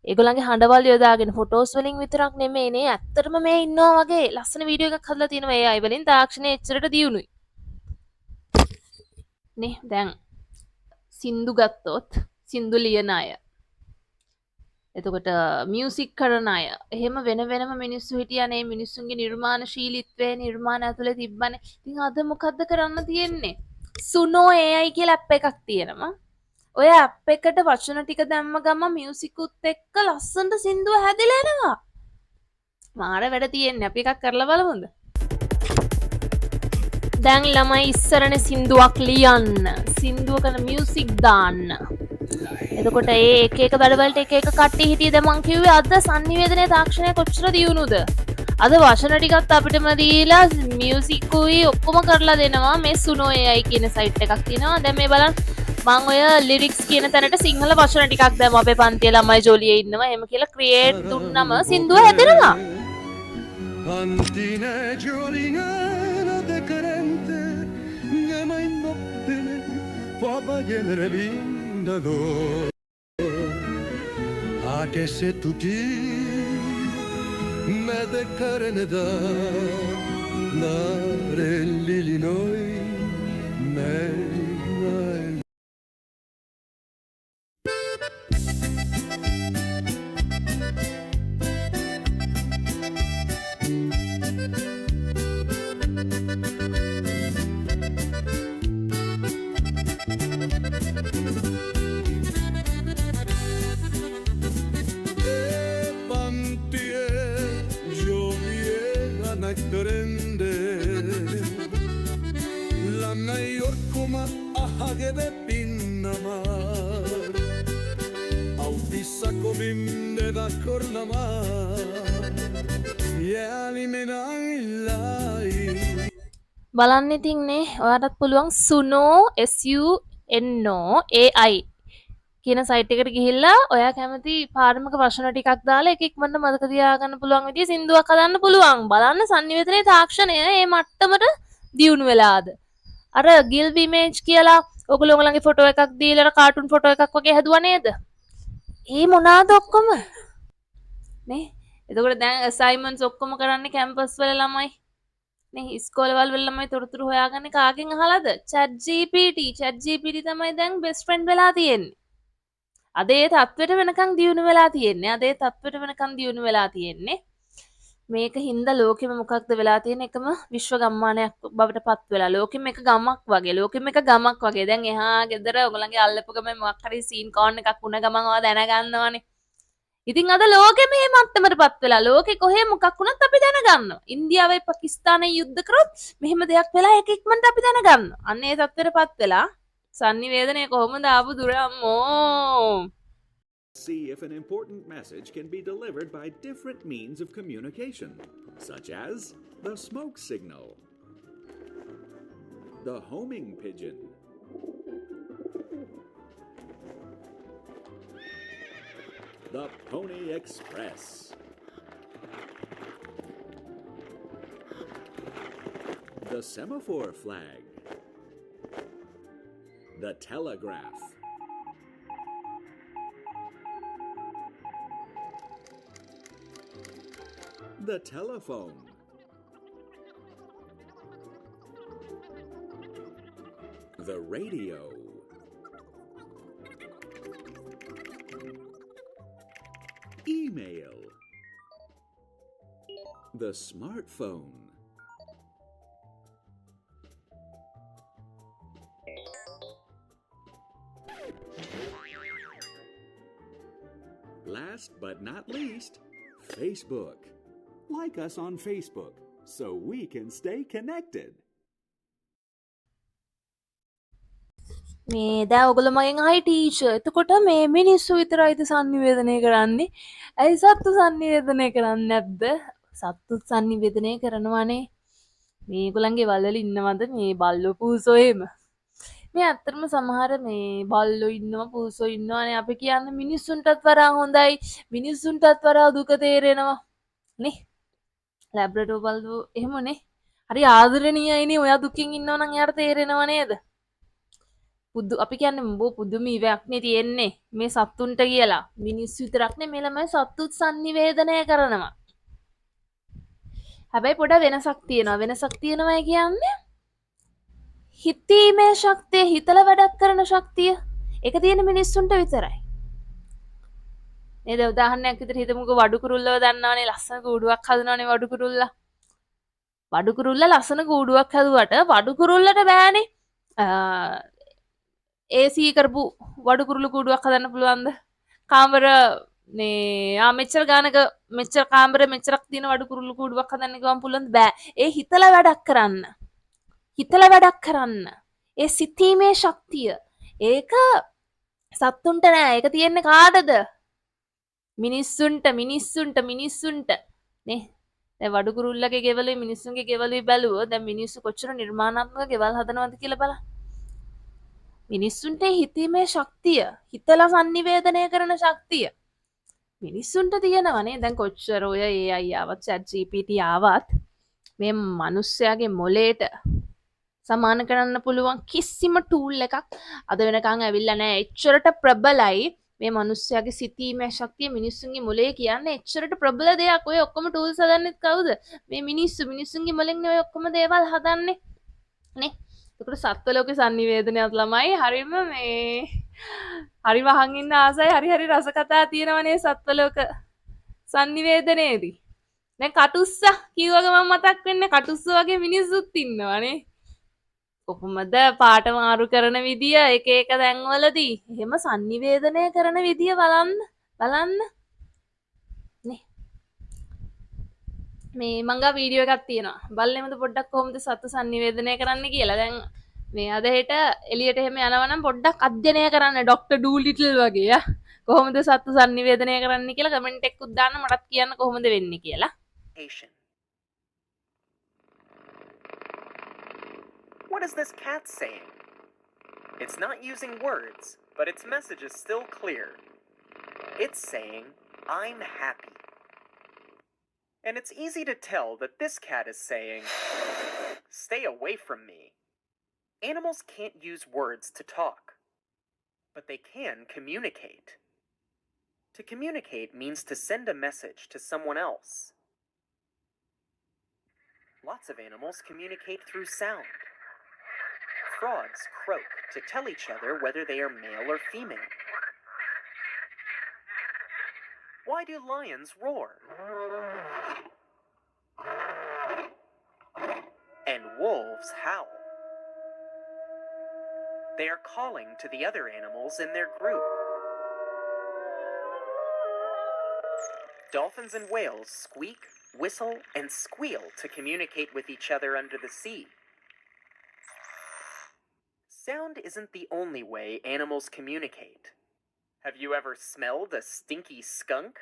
A: ඒගොල්ලන්ගේ හඬවල් යොදාගෙන ෆොටෝස් වලින් විතරක් නෙමෙයි නේ. ඇත්තටම මේ ඉන්නවා වගේ ලස්සන වීඩියෝ එකක් හදලා තියෙනවා AI වලින්. තාක්ෂණය එච්චරට දියුණුයි. නේ දැන් සින්දු ගත්තොත් සින්දු ලියන අය, එතකොට මියුසික් කරන අය, එහෙම වෙනම මිනිස්සු හිටියානේ. මිනිස්සුන්ගේ නිර්මාණශීලීත්වය නිර්මාණ ඇතුලේ තිබ්බනේ. ඉතින් අද මොකද්ද කරන්න තියෙන්නේ? සුනෝ AI කියලා ඇප් එකක් තියෙනවා. ඔය ඇප් එකට වචන ටික දැම්ම ගමන් මියුසිකුත් එක්ක ලස්සනට සින්දුව හැදිලා එනවා. මාර වැඩ තියෙන්නේ. අපි එකක් කරලා බලමුද? දැන් ළමයි ඉස්සරනේ සින්දුවක් ලියන්න, සින්දුවකට මියුසික් දාන්න. එතකොට ඒ එක වැඩවලට එක කට්ටිය හිටියද මං කිව්වේ අද සංනිවේදනයේ තාක්ෂණය කොච්චර දියුණුද? අද වචන ටිකත් අපිටම දීලා මියුසිකුයි ඔක්කොම කරලා දෙනවා. මේ සුනෝ AI කියන සයිට් එකක් තියෙනවා. දැන් මේ බලන්න මං ඔය ලිරික්ස් කියන තැනට සිංහල වචන ටිකක් දැම්ම අපේ පන්තියේ ළමයි ජොලියේ ඉන්නවා. එහෙම කියලා ක්‍රියේට් දුන්නම සින්දුව හැදෙනවා.
D: Antina Giolina decarente ne mai nottene può bagliare vinda do Anche se tutti me de carne da l'Illinois me de Pinamar Autissa kovin da Cornamar Yalimenai
A: බලන්න ඉතින් නේ ඔයාටත් පුළුවන් සුනෝ SUNO AI කියන සයිට් එකට ගිහිල්ලා ඔයා කැමති පාරමික ප්‍රශ්න ටිකක් දාලා එක ඉක්මනට මතක තියාගන්න පුළුවන් විදිය සින්දුවක් හදන්න පුළුවන්. බලන්න සංනිවේදනයේ තාක්ෂණය මේ මට්ටමට දියුණු වෙලාද. අර ගිල්බ් ඉමේජ් කියලා ඔයගොල්ලෝ ඔයගලගේ ෆොටෝ එකක් දීලා කාටුන් ෆොටෝ එකක් වගේ හැදුවා නේද? ඒ මොනවාද ඔක්කොම? නේ? එතකොට දැන් අසයින්මන්ට්ස් ඔක්කොම කරන්නේ කැම්පස් වල ළමයි. නේ ඉස්කෝලවල වල ළමයි තොරතුරු හොයාගන්නේ කාගෙන් අහලාද? chat gpt තමයි දැන් best friend වෙලා තියෙන්නේ. අද ඒ තත්ත්වෙට වෙනකන් දියුණු වෙලා තියෙන්නේ. මේක හින්දා ලෝකෙම මොකක්ද වෙලා තියෙන එකම විශ්ව ගම්මානයක් බවට පත් වෙලා ලෝකෙම එක ගමක් වගේ දැන් එහා ගෙදර ඔයගලගේ අල්ලපු ගමේ මොකක් හරි සීන් කෝන් එකක් වුණ ගමන් ඔයා දැනගන්නවානේ. ඉතින් අද ලෝකෙ මේ මට්ටමට පත් වෙලා ලෝකෙ කොහේ මොකක් වුණත් අපි දැනගන්නවා. ඉන්දියාවයි පාකිස්තානයි යුද්ධ කරොත් මෙහෙම දෙයක් වෙලා ඒක ඉක්මනට අපි දැනගන්නවා. අන්න ඒ තත්ත්වෙට පත් වෙලා sannivedanaya කොහොමද ආපු දුර අම්මෝ.
I: See if an important message can be delivered by different means of communication, such as the smoke signal, the homing pigeon, the Pony Express, the semaphore flag, the telegraph, the telephone, the radio, email, the smartphone, last but not least, Facebook. Like us on Facebook so we can stay connected.
A: මේ දැන් ඔයගොල්ලෝ මගෙන් අහයි teacher එතකොට මේ මිනිස්සු විතරයිද sannivedanaya කරන්නේ? ඇයි සත්තු sannivedanaya කරන්නේ නැද්ද? සත්තුත් sannivedanaya කරනවානේ. මේගොල්ලන්ගේ වලවල ඉන්නවද මේ බල්ලෝ පූසෝ එහෙම? මේ ඇත්තටම සමහර මේ බල්ලෝ ඉන්නවා පූසෝ ඉන්නවානේ අපි කියන්නේ මිනිස්සුන්ටත් වඩා හොඳයි මිනිස්සුන්ටත් වඩා දුක තේරෙනවා නේ? ලැබ්‍රඩෝ බල්ලෝ එහෙමනේ. හරි ආදරණීයයිනේ ඔයා දුකින් ඉන්නවා නම් එයාට තේරෙනව නේද? අපි කියන්නේ මොබෝ පුදුම ඉවයක් නේ තියෙන්නේ මේ සත්තුන්ට කියලා. මිනිස්සු විතරක් නෙමෙයි ළමයි සත්තුත් sannivedanaya කරනවා. හැබැයි පොඩ වෙනසක් තියෙනවා කියන්නේ හිතීමේ ශක්තිය හිතලා වැඩක් කරන ශක්තිය ඒක තියෙන මිනිස්සුන්ට විතරයි. නේද? උදාහරණයක් විදිහට හිතමුකෝ වඩු කුරුල්ලව දන්නවනේ ලස්සන කූඩුවක් හදනවනේ වඩු කුරුල්ලා. වඩු කුරුල්ලා ලස්සන කූඩුවක් හදුවට වඩු කුරුල්ලට බෑනේ AC කරපු වඩු කුරුළු කූඩුවක් හදන්න පුළුවන්ද? කාමර මේ මෙච්චර ගානක මෙච්චර කාමර මෙච්චරක් තියෙන වඩු කුරුළු කූඩුවක් හදන්න ගමන් පුළුවන්ද? බෑ. ඒ හිතලා වැඩක් කරන්න. ඒ සිතීමේ ශක්තිය ඒක සත්තුන්ට නෑ. ඒක තියෙන්නේ කාටද? මිනිස්සුන්ට නේ. දැන් වඩු කුරුල්ලගේ ගෙවලුයි මිනිස්සුන්ගේ ගෙවලුයි බැලුවොත් දැන් මිනිස්සු කොච්චර නිර්මාණාත්මක ගෙවල් හදනවද කියලා බලන්න. මිනිස්සුන්ට හිතීමේ ශක්තිය හිතලා sannivedanaya කරන ශක්තිය මිනිස්සුන්ට තියෙනවනේ. දැන් කොච්චර ඔය AI ආවත් chat GPT ආවත් මේ මිනිස්සයාගේ මොලේට සමාන කරන්න පුළුවන් කිසිම ටූල් එකක් අද වෙනකන් ඇවිල්ලා නැහැ. එච්චරට ප්‍රබලයි මේ මිනිස්සයාගේ සිතීමේ ශක්තිය මිනිස්සුන්ගේ මොලේ කියන්නේ එච්චරට ප්‍රබල දෙයක්. ඔය ඔක්කොම ටූල්ස් හදන්නෙත් කවුද? මේ මිනිස්සුන්ගේ මොලෙන් ඔය ඔක්කොම දේවල් හදන්නේ නේ. ඒකට සත්ව ලෝකේ sannivedanayat ළමයි හරිම මේ හරි වහන් ඉන්න ආසයි හරි රස කතා තියෙනවනේ සත්ව ලෝක sannivedanayේදී. දැන් කටුස්ස කිව්වග මම මතක් වෙන්නේ කටුස්ස වගේ මිනිස්සුත් ඉන්නවනේ. කොහොමද පාට මාරු කරන විදිය එක තැන්වලදී එහෙම sannivedanaya කරන විදිය බලන්න නේ. මේ මංගා වීඩියෝ එකක් තියෙනවා. බලන්නමද පොඩ්ඩක් කොහොමද සත්තු sannivedanaya කරන්න කියලා. දැන් මේ අද හෙට එළියට එහෙම යනවා නම් පොඩ්ඩක් අධ්‍යයනය කරන්න ඩොක්ටර් ඩූලිටල් වගේ යා. කොහොමද සත්තු sannivedanaya කරන්න කියලා කමෙන්ට් එකකුත් දාන්න මටත් කියන්න කොහොමද වෙන්නේ කියලා.
J: Asian. What is this cat saying? It's not using words, but its message is still clear. It's saying, I'm happy. And it's easy to tell that this cat is saying, stay away from me. Animals can't use words to talk, but they can communicate. To communicate means to send a message to someone else. Lots of animals communicate through sound. Frogs croak to tell each other whether they are male or female. Why do lions roar? And wolves howl. They are calling to the other animals in their group. Dolphins and whales squeak, whistle, and squeal to communicate with each other under the sea. Sound isn't the only way animals communicate. Have you ever smelled a stinky skunk?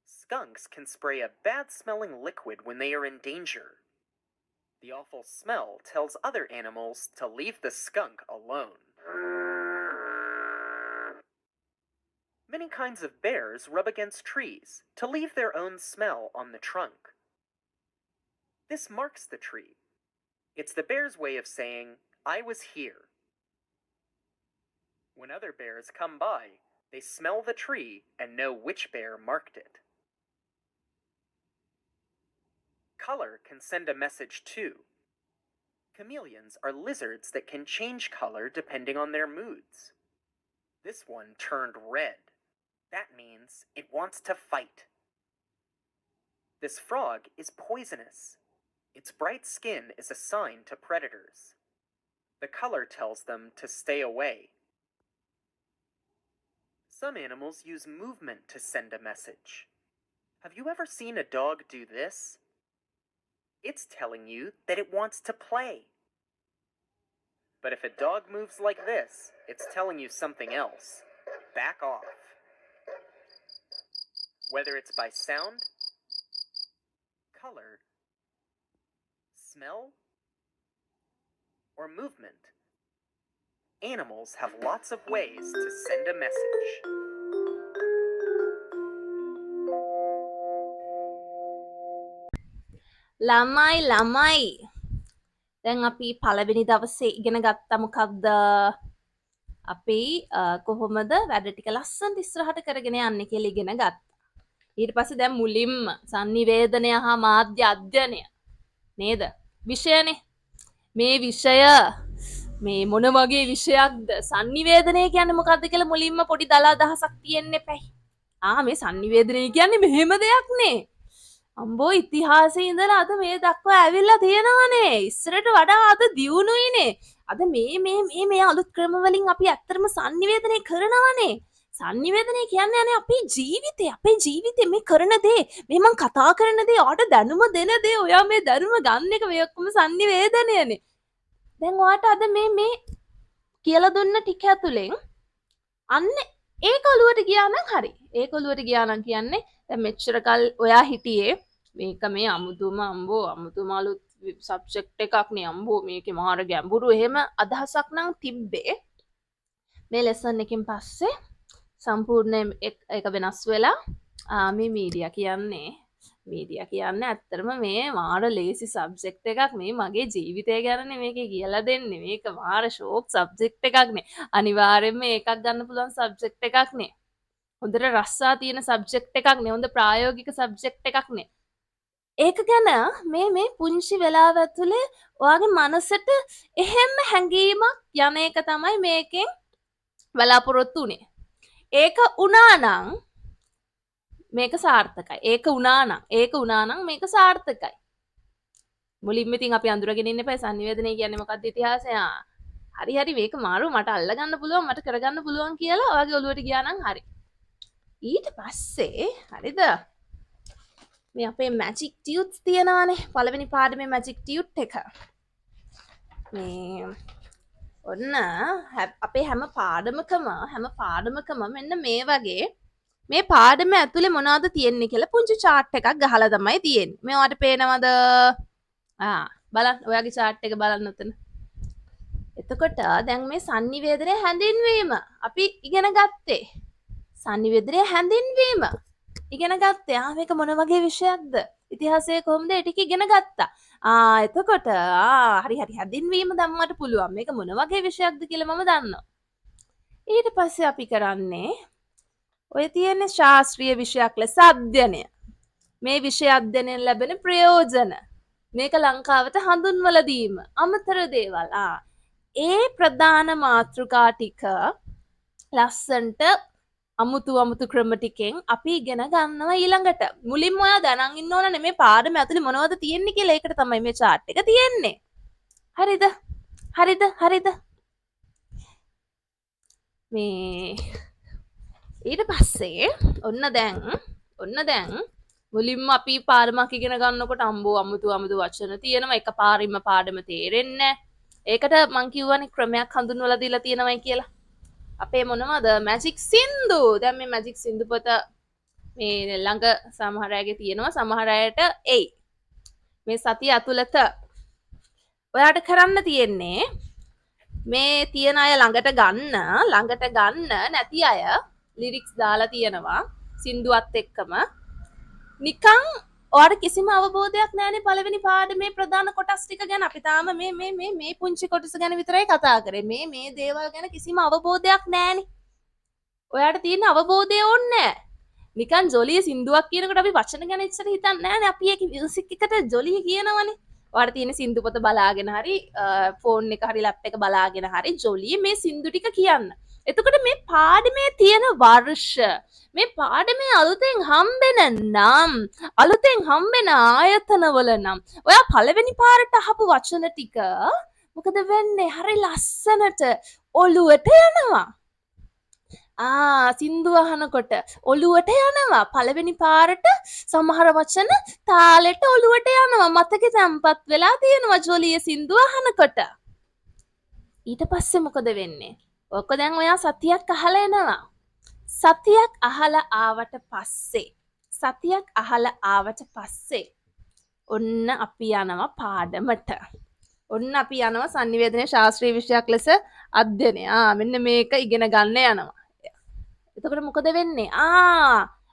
J: Skunks can spray a bad-smelling liquid when they are in danger. The awful smell tells other animals to leave the skunk alone. Many kinds of bears rub against trees to leave their own smell on the trunk. This marks the tree. It's the bear's way of saying, I was here. When other bears come by, they smell the tree and know which bear marked it. Color can send a message too. Chameleons are lizards that can change color depending on their moods. This one turned red. That means it wants to fight. This frog is poisonous. Its bright skin is a sign to predators. The color tells them to stay away. Some animals use movement to send a message. Have you ever seen a dog do this? It's telling you that it wants to play. But if a dog moves like this, it's telling you something else. Back off. Whether it's by sound, color, smell, or movement, animals have lots of ways to send a message.
A: ළමයි දැන් අපි පළවෙනි දවසේ ඉගෙන ගත්තා මොකක්ද අපි කොහොමද වැඩ ටික ලස්සනට ඉස්සරහට කරගෙන යන්නේ කියලා ඉගෙන ගත්තා. ඊට පස්සේ දැන් මුලින්ම sannivedanaya හා මාධ්‍ය අධ්‍යයනය නේද? විෂයනේ. මේ විෂය මේ මොන වගේ විෂයක්ද? sannivedanaya කියන්නේ මොකක්ද කියලා මුලින්ම පොඩි දලා අදහසක් තියෙන්න එපැයි. මේ sannivedanaya කියන්නේ මෙහෙම දෙයක් නේ. අම්බෝ ඉතිහාසයේ ඉඳලා අද මේ දක්වා ඇවිල්ලා තියෙනවනේ. ඉස්සරට වඩා අද දියුණුයිනේ. අද මේ අලුත් ක්‍රම වලින් අපි ඇත්තටම sannivedanaya කරනවනේ. sannivedanaya කියන්නේ අනේ අපේ ජීවිතේ මේ කරන දේ, මේ මං කතා කරන දේ, ඔයාට දැනුම දෙන දේ, ඔයා මේ දැනුම ගන්න එක මේ ඔක්කොම sannivedanayනේ. දැන් ඔයාට අද මේ කියලා දුන්න ටික ඇතුලෙන් අන්න ඒක ඔලුවට ගියා නම් හරි. ඒක ඔලුවට ගියා නම් කියන්නේ දැන් මෙච්චර කල් ඔයා හිටියේ මේක මේ අමුතුම අලුත් සබ්ජෙක්ට් එකක් නේ අම්බෝ මේකේ මාර ගැඹුරු එහෙම අදහසක් නම් තිබ්බේ. මේ ලෙසන් එකෙන් පස්සේ සම්පූර්ණයෙන් ඒක වෙනස් වෙලා මේ මීඩියා කියන්නේ මීඩියා කියන්නේ ඇත්තටම මේ මාර ලේසි සබ්ජෙක්ට් එකක්. මේ මගේ ජීවිතය ගැනනේ මේකේ කියලා දෙන්නේ. මේක මාර ෂෝක් සබ්ජෙක්ට් එකක්නේ. අනිවාර්යෙන්ම ඒකක් ගන්න පුළුවන් සබ්ජෙක්ට් එකක්නේ. හොඳට රස්සා තියෙන සබ්ජෙක්ට් එකක්නේ. හොඳ ප්‍රායෝගික සබ්ජෙක්ට් එකක්නේ. ඒක ගැන මේ පුංචි වෙලාව ඇතුලේ ඔයාගේ මනසට එහෙම හැඟීමක් යන එක තමයි මේකෙන් බලාපොරොත්තු උනේ. ඒක වුණා නම් මේක සාර්ථකයි. ඒක වුණා නම් මේක සාර්ථකයි. මුලින්ම ඉතින් අපි අඳුරගෙන ඉන්න එපා සංනිවේදනය කියන්නේ මොකක්ද ඉතිහාසය. හරි මේක මාරු මට අල්ලගන්න පුළුවන් මට කරගන්න පුළුවන් කියලා ඔයාගේ ඔළුවට ගියා නම් හරි. ඊට පස්සේ හරිද? මේ අපේ මැජික් ටියුට්ස් තියනවානේ. පළවෙනි පාඩමේ මැජික් ටියුට් එක. මේ ඔන්න අපේ හැම පාඩමකම මෙන්න මේ වගේ මේ පාඩම ඇතුලේ මොනවද තියෙන්නේ කියලා පුංචි chart එකක් ගහලා තමයි තියෙන්නේ. මේ ඔයාලට පේනවද? බලන්න ඔයාගේ chart එක බලන්න උතන. එතකොට දැන් මේ sannivedanaye හැඳින්වීම අපි ඉගෙන ගත්තේ. sannivedanaye හැඳින්වීම ඉගෙන ගත්තේ. මේක මොන වගේ විෂයක්ද? ඉතිහාසයේ කොහොමද ඒ ටික ඉගෙන ගත්තා. එතකොට හරි හැඳින්වීම දැම්මට පුළුවන්. මේක මොන වගේ විෂයක්ද කියලා මම දන්නවා. ඊට පස්සේ අපි කරන්නේ ඔය තියෙන ශාස්ත්‍රීය විෂයක් ලෙස අධ්‍යයනය. මේ විෂය අධ්‍යයනයෙන් ලැබෙන ප්‍රයෝජන. මේක ලංකාවට හඳුන්වලා දීම. අමතර දේවල්. ඒ ප්‍රධාන මාතෘකා ටික ලස්සන්ට අමුතු ක්‍රම ටිකෙන් අපි ඉගෙන ගන්නවා ඊළඟට. මුලින්ම ඔයා දැනන් ඉන්න ඕන නෙමේ පාඩම ඇතුලේ මොනවද තියෙන්නේ කියලා. ඒකට තමයි මේ chart එක තියෙන්නේ. හරිද? මේ ඊට පස්සේ ඔන්න දැන් මුලින්ම අපි පාඩමක් ඉගෙන ගන්නකොට අමුතු වචන තියෙනවා. එකපාරින්ම පාඩම තේරෙන්නේ නැහැ. ඒකට මං කියවනේ ක්‍රමයක් හඳුන්වලා දීලා තියෙනවයි කියලා. අපේ මොනවද මැජික් සින්දු. දැන් මේ මැජික් සින්දු පොත මේ ළඟ සමහර අයගේ තියෙනවා. සමහර අයට එයි. මේ සතිය ඇතුළත ඔයාට කරන්න තියෙන්නේ මේ තියෙන අය ළඟට ගන්න නැති අය ලිරික්ස් දාලා තියෙනවා සින්දුවත් එක්කම. නිකන් ඔයාට කිසිම අවබෝධයක් නැහැනේ පළවෙනි පාඩමේ ප්‍රධාන කොටස් ටික ගැන. අපි තාම මේ පුංචි කොටස ගැන විතරයි කතා කරේ. මේ දේවල් ගැන කිසිම අවබෝධයක් නැහැනේ. ඔයාට තියෙන අවබෝධය ඕනේ. නිකන් ජොලිය සින්දුවක් කියනකොට අපි වචන ගැන ඉස්සර හිතන්නේ නැහැනේ. අපි ඒක මියුසික් එකට ජොලිය කියනවනේ. ඔයාට තියෙන සින්දු පොත බලාගෙන හරි ෆෝන් එක හරි ලැප්ටොප් එක බලාගෙන හරි ජොලිය මේ සින්දු ටික කියන්න. එතකොට මේ පාඩමේ තියෙන වර්ෂ, මේ පාඩමේ අලුතෙන් හම්බෙන ආයතනවල නම් ඔයා පළවෙනි පාරට අහපු වචන ටික මොකද වෙන්නේ? හරි ලස්සනට ඔළුවට යනවා. සින්දු අහනකොට ඔළුවට යනවා. පළවෙනි පාරට සමහර වචන තාලෙට ඔළුවට යනවා. මතකෙ තැම්පත් වෙලා තියෙනවා ජොලිය සින්දු අහනකොට. ඊට පස්සේ මොකද වෙන්නේ? ඔක දැන් ඔයා සතියක් අහලා එනවා. සතියක් අහලා ආවට පස්සේ ඔන්න අපි යනවා පාඩමට. ඔන්න අපි යනවා sannivedanaye ශාස්ත්‍රීය විෂයක් ලෙස අධ්‍යයනය. මෙන්න මේක ඉගෙන ගන්න යනවා. එතකොට මොකද වෙන්නේ?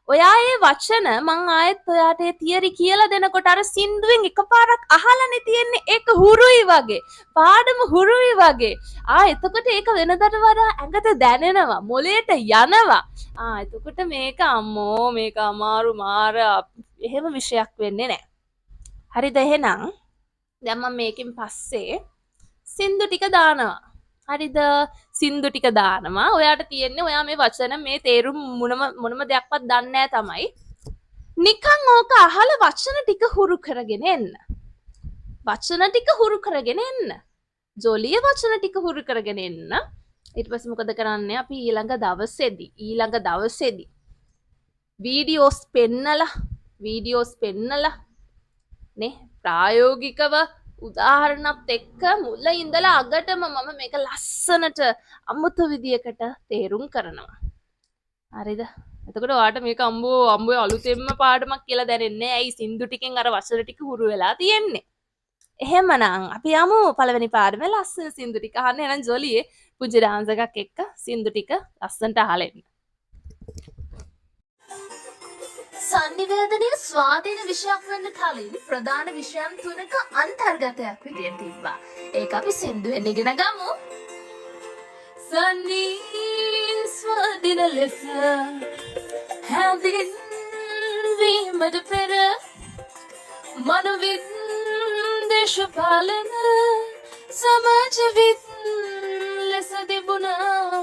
A: ඔයා ඒ වචන මං ආයෙත් ඔයාට ඒ තියරි කියලා දෙනකොට අර සින්දුවෙන් එකපාරක් අහලානේ තියෙන්නේ. ඒක හුරුයි වගේ. පාඩම හුරුයි වගේ. එතකොට ඒක වෙනදට වඩා ඇඟට දැනෙනවා. මොලේට යනවා. එතකොට මේක අම්මෝ මේක අමාරු මාර එහෙම විෂයක් වෙන්නේ නැහැ. හරිද? එහෙනම් දැන් මම මේකෙන් පස්සේ සින්දු ටික දානවා. හරිද? සින්දු ටික දානවා. ඔයාට තියෙන්නේ ඔයා මේ වචන මේ තේරුම් මොනම දෙයක්වත් දන්නේ නැහැ තමයි. නිකන් ඕක අහලා වචන ටික හුරු කරගෙන එන්න. ජොලිය වචන ටික හුරු කරගෙන එන්න. ඊට පස්සේ මොකද කරන්නේ? අපි ඊළඟ දවසේදී වීඩියෝස් පෙන්නලා නේ ප්‍රායෝගිකව උදාහරණත් එක්ක මුල ඉඳලා අගටම මම මේක ලස්සනට අමුතු විදියකට තේරුම් කරනවා. හරිද? එතකොට ඔයාට මේක අම්බෝ අලුතෙන්ම පාඩමක් කියලා දැනෙන්නේ නැහැ. ඇයි සින්දු ටිකෙන් අර වචන ටික හුරු වෙලා තියෙන්නේ. එහෙමනම් අපි යමු පළවෙනි පාඩමේ ලස්සන සින්දු ටික අහන්න. එහෙනම් ජොලියේ පුංචි ඩාන්ස් එකක් එක්ක සින්දු ටික ලස්සනට අහලා එන්න. සංනිවේදනය ස්වාධීන විෂයක් වෙන්න කලින් ප්‍රධාන විෂයන් තුනක අන්තර්ගතයක් විදියට තිබ්බා. ඒක අපි සින්දුවෙන් ඉගෙන ගමු. සන්නී ස්වාධීන ලෙස හැඳින්වීමට පෙර මනවිත් දේශපාලන සමාජවිත් ලෙස තිබුණා.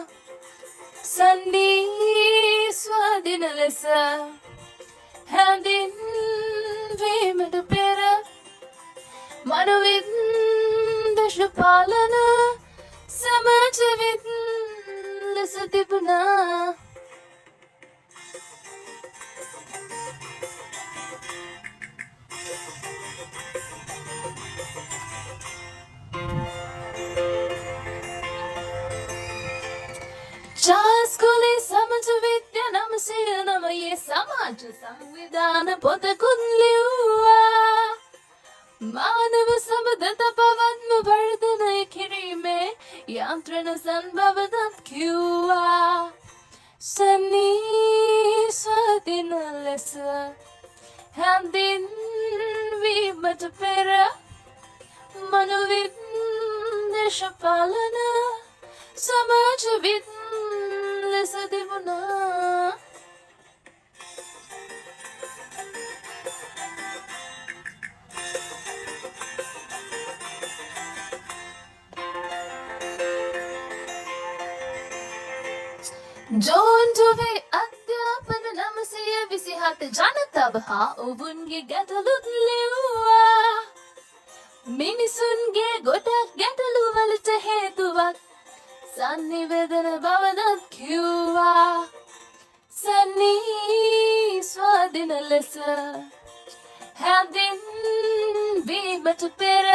A: සන්නී ස්වාධීන ලෙස හැඳින්වීමට පෙර මනවිත් දේශපාලන සමාජවිත් ලෙස තිබුණා. ජාස්කුලේ සමාජ විද්‍යා නමසය නමයේ සමාජ සංවිධාන පොතකුත් ලිව්වා. මානව සම්බන්ධත පවත්ම වර්ධනය කිරීමේ යන්ත්‍රණ සම්භවදත් කිව්වා. සන්නී ස්වාධීන ලෙස හැඳින්වීමට පෙර මනෝවිද්‍ය දේශපාලන සමාජවිද්‍ය ලෙස තිබුණා. ජෝන් ඩුවේ අධ්‍යාපන 927 ජනතාව හා ඔවුන්ගේ ගැටලුත් ලිව්වා. මිනිසුන්ගේ ගොඩක් ගැටලු වලට හේතුවක් සංනිවේදන බවදත් කිව්වා. සන්නී ස්වාධීන ලෙස හැඳින්වීමට පෙර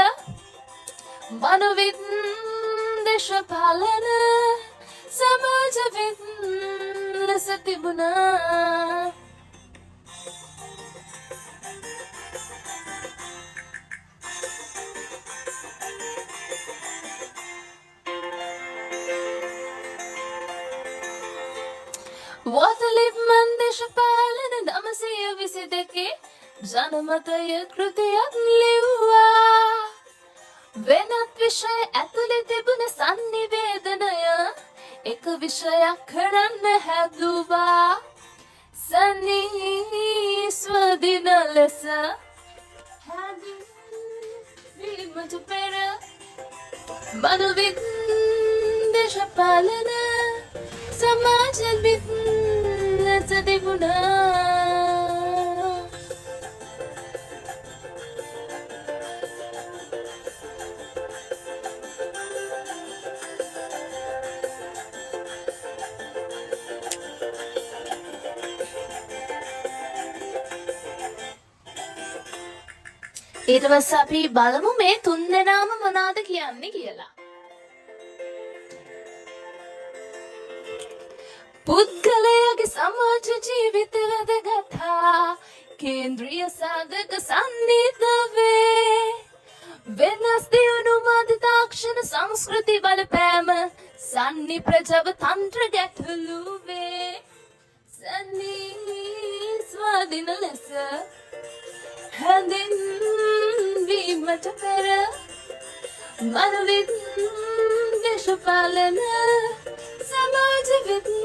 A: මනෝවිද්‍ය දේශපාලන සමාජවිද්‍ය ලෙස තිබුණා. වෝතලිප් මන් දේශපාලන 922 ජනමතය කෘතියක් ලිව්වා. වෙනත් විෂය ඇතුලේ තිබුණ සංනිවේදනය එක විෂයක් කරන්න හැදුවා. සන්නී ස්වාධීන ලෙස හැඳින්වීමට පෙර මනෝවිද්‍ය දේශපාලන සමාජවිද්‍ය ලෙස තිබුණා. ඊට පස්සේ අපි බලමු මේ තුන්දෙනාම මොනවද කියන්නේ කියලා. පුද්ගලයාගේ සමාජ ජීවිත වැදගත්හා කේන්ද්‍රීය සාධක සන්නිධවේ වෙනස් දියුණු මද තාක්ෂණ සංස්කෘති බලපෑම සන්නි ප්‍රජව තන්ත්‍ර ගැටලුවේ. සන්නී ස්වාධීන ලෙස හැඳින්වීමට පෙර මනෝවිද්‍ය දේශපාලන සමාජවිද්‍ය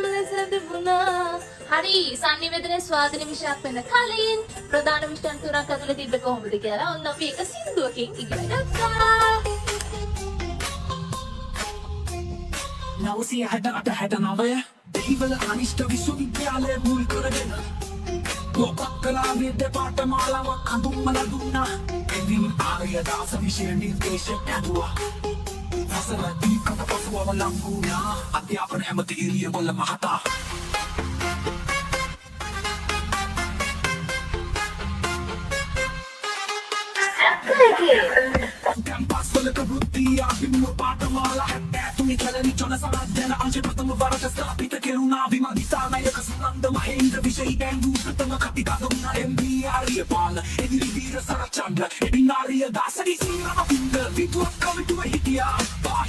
A: ලෙස තිබුණා. හරි සංනිවේදනයේ ස්වාධීන විෂයක් වෙන කලින් ප්‍රධාන විෂයන් තුනක් ඇතුළේ තිබ්බ කොහොමද කියලා ඔන්න අපි එක සින්දුවකින් ඉගෙන ගත්තා.
K: 968 දෙහිවල අනිෂ්ඨ විශ්වවිද්‍යාලය මුල් කරගෙන ලෝකක් කලාවේ දෙපාර්තමාලාවක් හඳුන්වලා දුන්නා. එදින ආර්යදාස විෂය නිර්දේශක ඇදුවා. වසර දීපකට පසුව ලංගුණා අධ්‍යාපන ඇමති ඉරියවල මහතා. කැම්පස් වලක වෘත්තිය අභිමුඛ පාඨමාලා ඇතුළේ කලනි ජන සමාජන අංශ ප්‍රථම වරට ස්ථාපිත කෙරුණා. විමදිසානායක සුනන්ද මහේන්ද්‍ර විෂය බැංගු ප්‍රථම කතිකා දුන්නා. එම්.බී. ආර්යපාල එදිරි වීර සරච්චන්ද්‍ර එදිනාරිය දාසනි සීරම පින්ද විදුවත් කමිටුව හිටියා.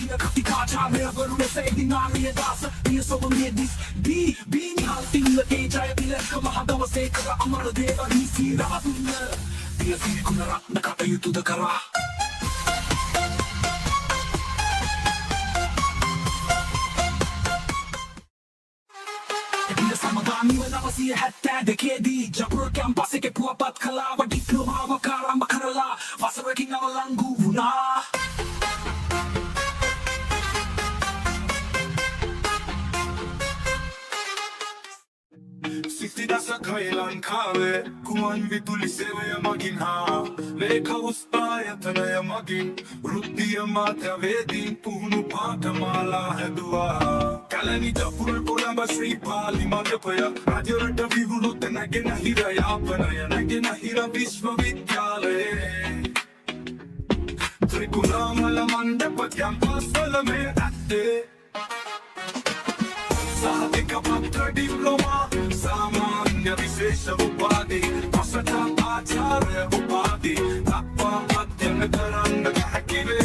K: Mahina katika chame Varune saying nari dasa Dia so medis B ni halting la ke jaya bila kamahadama se kara amara deva ni sira adunna Dia sini kunara nakata yutu da kara Samadani wanawasi hatta dekedi Jabur campus ke puapat kalawa diploma makara makarala Wasaraking awalangu na Sitidasa kailan kave Kuman vituli seveya magin ha Lekha ustaya tanaya magin Ruttiya matya vedin Puhunu patamala hedua Kalani japur puramba Sri Pali madapaya Rajarata vihunutta nagena hira yapanaya Nagena hira Vishwavidyalaya Trikunamala mandapa campus valame atte Sahatika patra diploma Samanya vishesha upadi Pasata acharya upadi Tappa adyana karanga hakive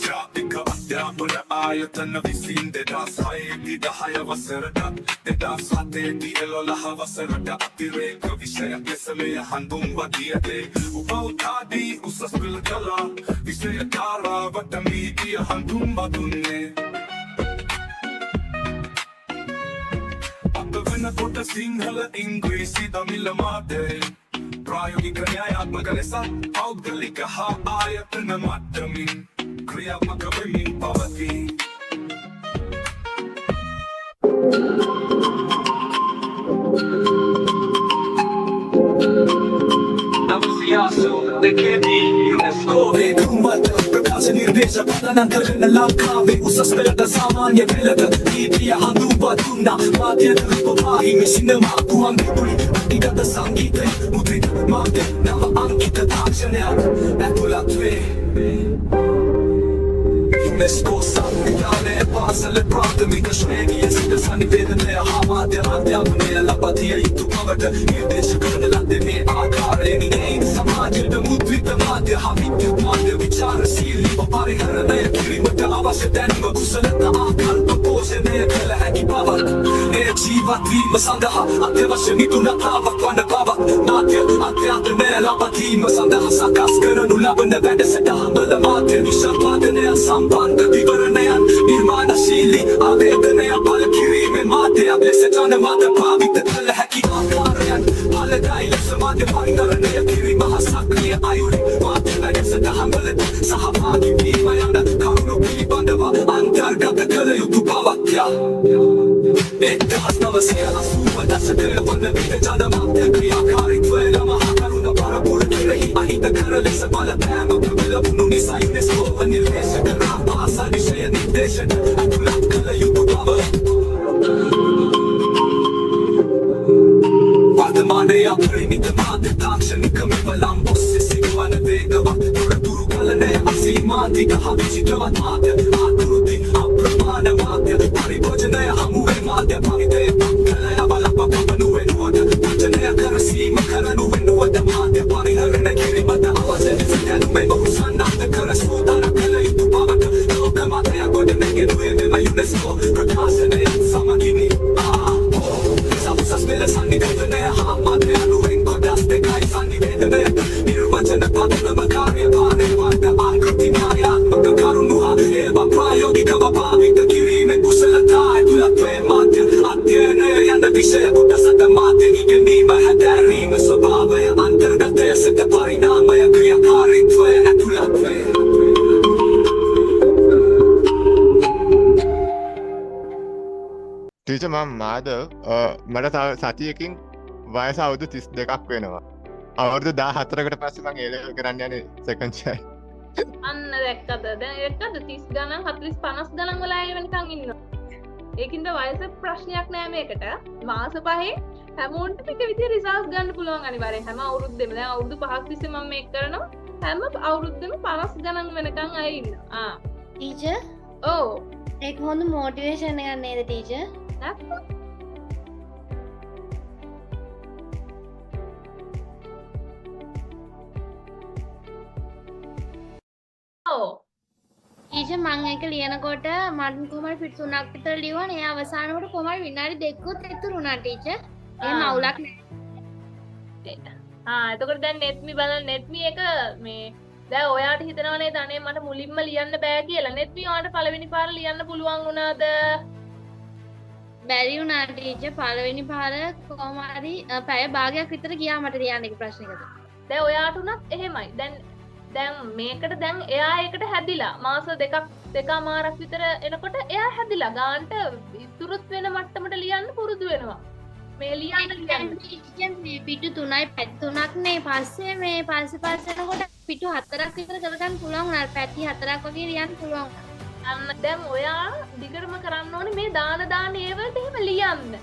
K: Jatika adyapana ayatana visinde das hayeti dahaya vasarada Das hate di elola vasarada atireka vishaya kesamaya handum vadiyate Upautadi usas bilkala Vishaya kara vatamidiya handum vadunne Appavana kota sinhala ingresi tamila mate Prayogika न्यायात्मक लेसा औद्गलिक हा आयतन माध्यमिन क्रियात्मक women भवति नवसियासु देखेदी UNESCO वेदुमत प्रकाश निर्देश पदनंतर लंकावे उसस्पेरत सामान्य वेलत नीतिया अनुबतुना माध्यम रूपवाही cinema कुहं विपुली व्यक्तिगत संगीत मुद्रित माध्यम नव अंकित दाक्षिण्य एकुलत्वे UNESCO संविधाने पासल प्राथमिक श्रेणीय सिद्ध संवेदने हमारे अध्यापने लपतिया इतु भवत निर्देश करने लते में आकारे निने समाज मुद्रित माध्य विद्युत माध्य विचारशीली परिहरणे किरीमत अवश्य तन्म कुशलत आकल्प पोषणे कलहकी भवत जीवत विम संदह अत्यवश्य नितुन तावक वन भवत नाट्य अध्यात्मने लपति संदह साकास करनु लबन වැඩසට හඹල මාධ්‍ය විශ්වාදනය සම්බන්ධ විවරණයන් නිර්මාණශීලී ආවේදනය පළ කිරීමෙන් මාධ්‍යයක් ලෙස ජනමත භාවිත කළ හැකි ආකාරයන් ඵලදායී ලෙස මාධ්‍ය පරිහරණය කිරීම හා සක්‍රිය අයුරින් මාධ්‍ය වැඩසට හඹල සහභාගී වීම යන කරුණු පිළිබඳව අන්තර්ගත කළ යුතු බවක්ය 1980 දශකය වන විට ජනමාධ්‍ය ක්‍රියාකාරීත්වය මහා කරුණ පරපුර කෙරෙහි අහිතකර ලෙස බලපෑම ප්‍රබලවුණු නිසා UNESCO නිර්දේශ කරා භාෂා විෂය නිර්දේශන අතුලත් කළ යුතු බව වර්තමානයේ අපරිමිත මාධ්‍ය තාක්ෂණික මෙවලම් ඔස්සේ සිදුවන වේගවත් දුරතුරු කලනය අසීමාන්තික හා විචිත්‍රවත් මාධ්‍ය ආකෘති අප්‍රමාණ මාධ්‍ය පරිභෝජනය හමුවේ මාධ්‍ය පරිදේ කලය බලපපනු වෙනුවද වචනය කරසීම කරනු වෙනුවද මාධ්‍ය පරිහරණය කිරීමට අවශ්‍ය ලෙස දැනුමෙන් ඔහු සන්නද්ධ කර සූදානම් කළ යුතු බවට ලෝක මාධ්‍යය ගොඩනැගෙනුයේ මෙම UNESCO ප්‍රකාශනයත් සමගිනි සවුසස් පෙළ සංනිවේදනය හා මාධ්‍ය අනුවෙන් කොටස් දෙකයි සංනිවේදනය නිර්වචන පදනම කාර්යභාරය වන්ද ආකෘති න්‍යායාත්මක කරුණු හා ඒවා ප්‍රායෝගිකව භාවිත කිරීමේ කුසලතා ඇතුළත්වේ මාධ්‍ය අධ්‍යයනය යන විෂය කොටසට මාධ්‍ය ඉගෙනීම හැදෑරීම ස්වභාවය අන්තර්ගතය සිට පරිණාමය ක්‍රියාකාරීත්වය ඇතුළත්වේ
L: ටීචර් මම මාදව මට තව සතියකින් වයස අවුරුදු 32ක් වෙනවා. අවුරුදු 14කට පස්සේ මම A level කරන්න යන්නේ සෙකන්ඩ් ඉයර්.
A: අන්න දැක්කද? දැන් ඒකද 30 ගණන් 40 50 ගණන් වල අය වෙනකන් ඉන්නවා. ඒකින්ද වයස ප්‍රශ්නයක් නෑ මේකට. මාස 5 හැමෝටම එක විදිහේ රිසල්ට්ස් ගන්න පුළුවන් අනිවාර්යෙන්. හැම අවුරුද්දෙම දැන් අවුරුදු 5ක් තිස්සේ මම මේක කරනවා. හැම අවුරුද්දෙම 50 ගණන් වෙනකන් අය ඉන්නවා.
M: ටීචර්
A: ඔව්
M: ඒක හොඳ මොටිවේෂන් එකක් නේද ටීචර්?
A: ඕ.
M: ඊට මං එක ලියනකොට මට කොහමද පිට 3ක් විතර ලියුවා. ඒ අවසානකොට කොහමද විනාඩි 2කුත් ඉතුරුණා ටීචර්. එහෙම අවුලක් නැහැ.
A: එතකොට දැන් නෙත්මි බලන්න නෙත්මි එක මේ දැන් ඔයාට හිතනවා නේද අනේ මට මුලින්ම ලියන්න බෑ කියලා. නෙත්මි ඔයාට පළවෙනි පාර ලියන්න පුළුවන් වුණාද?
M: බැරි වුණා ටීචර්. පළවෙනි පාර කොහොම හරි පැය භාගයක් විතර ගියා මට ලියන්න එක ප්‍රශ්නයකට.
A: දැන් ඔයාට උනත් එහෙමයි. දැන් මේකට දැන් එයා ඒකට හැදිලා මාස දෙකමාරක් විතර එනකොට එයා හැදිලා ගාන්ට ඉතුරුත් වෙන මට්ටමට ලියන්න පුරුදු වෙනවා. මේ ලියන්න
M: මේ පිටු 3යි පැති 3ක් නේ. පස්සේ මේ පස්සේ යනකොට පිටු 4ක් විතර කරගන්න පුළුවන් වුණා. පැති 4ක් වගේ ලියන්න පුළුවන්.
A: දැන් ඔයා දිගටම කරන්න ඕනේ මේ දාන ඒවලට එහෙම ලියන්න.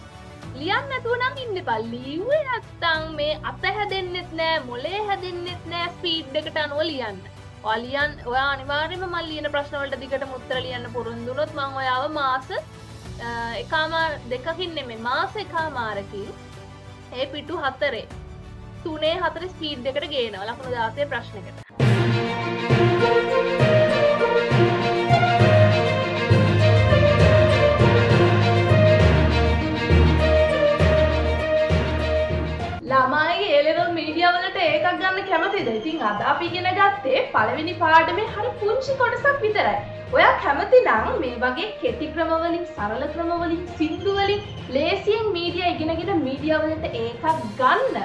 A: ලියන්න නැතුව නම් ඉන්න එපා. ලියුවේ නැත්තම් මේ අත හැදෙන්නෙත් නෑ, මොලේ හැදෙන්නෙත් නෑ. ස්පීඩ් එකට අනුව ලියන්න. ඔයා අනිවාර්යයෙන්ම මම ලියන ප්‍රශ්න වලට දිගටම උත්තර ලියන්න පුරුදු වුණොත් මම ඔයාව මාස දෙකකින් නෙමෙයි මාස එකමාරකින් ඒ පිටු 4 3-4 ස්පීඩ් එකට ගේනවා ලකුණු 16 ප්‍රශ්නයකට. ළමයි A-level මීඩියා වලට ඒකක් ගන්න කැමතිද? ඉතින් අද අපි ඉගෙන ගත්තේ පළවෙනි පාඩමේ හරි පුංචි කොටසක් විතරයි. ඔයා කැමති නම් මේ වගේ කෙටි ක්‍රම වලින්, සරල ක්‍රම වලින්, සින්දු වලින් ලේසියෙන් මීඩියා ඉගෙනගෙන මීඩියා වලට ඒකක් ගන්න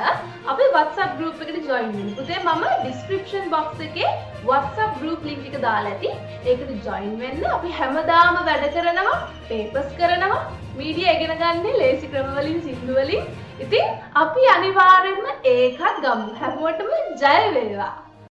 A: අපේ WhatsApp group එකට join වෙන්න. පුතේ මම description box එකේ WhatsApp group link එක දාලා ඇති. ඒකට join වෙන්න. අපි හැමදාම වැඩ කරනවා, papers කරනවා, මීඩියා ඉගෙන ගන්න ලේසි ක්‍රම වලින්, සින්දු වලින්. ඉතින් අපි අනිවාර්යෙන්ම ඒකත් ගමු. හැමෝටම ජය වේවා.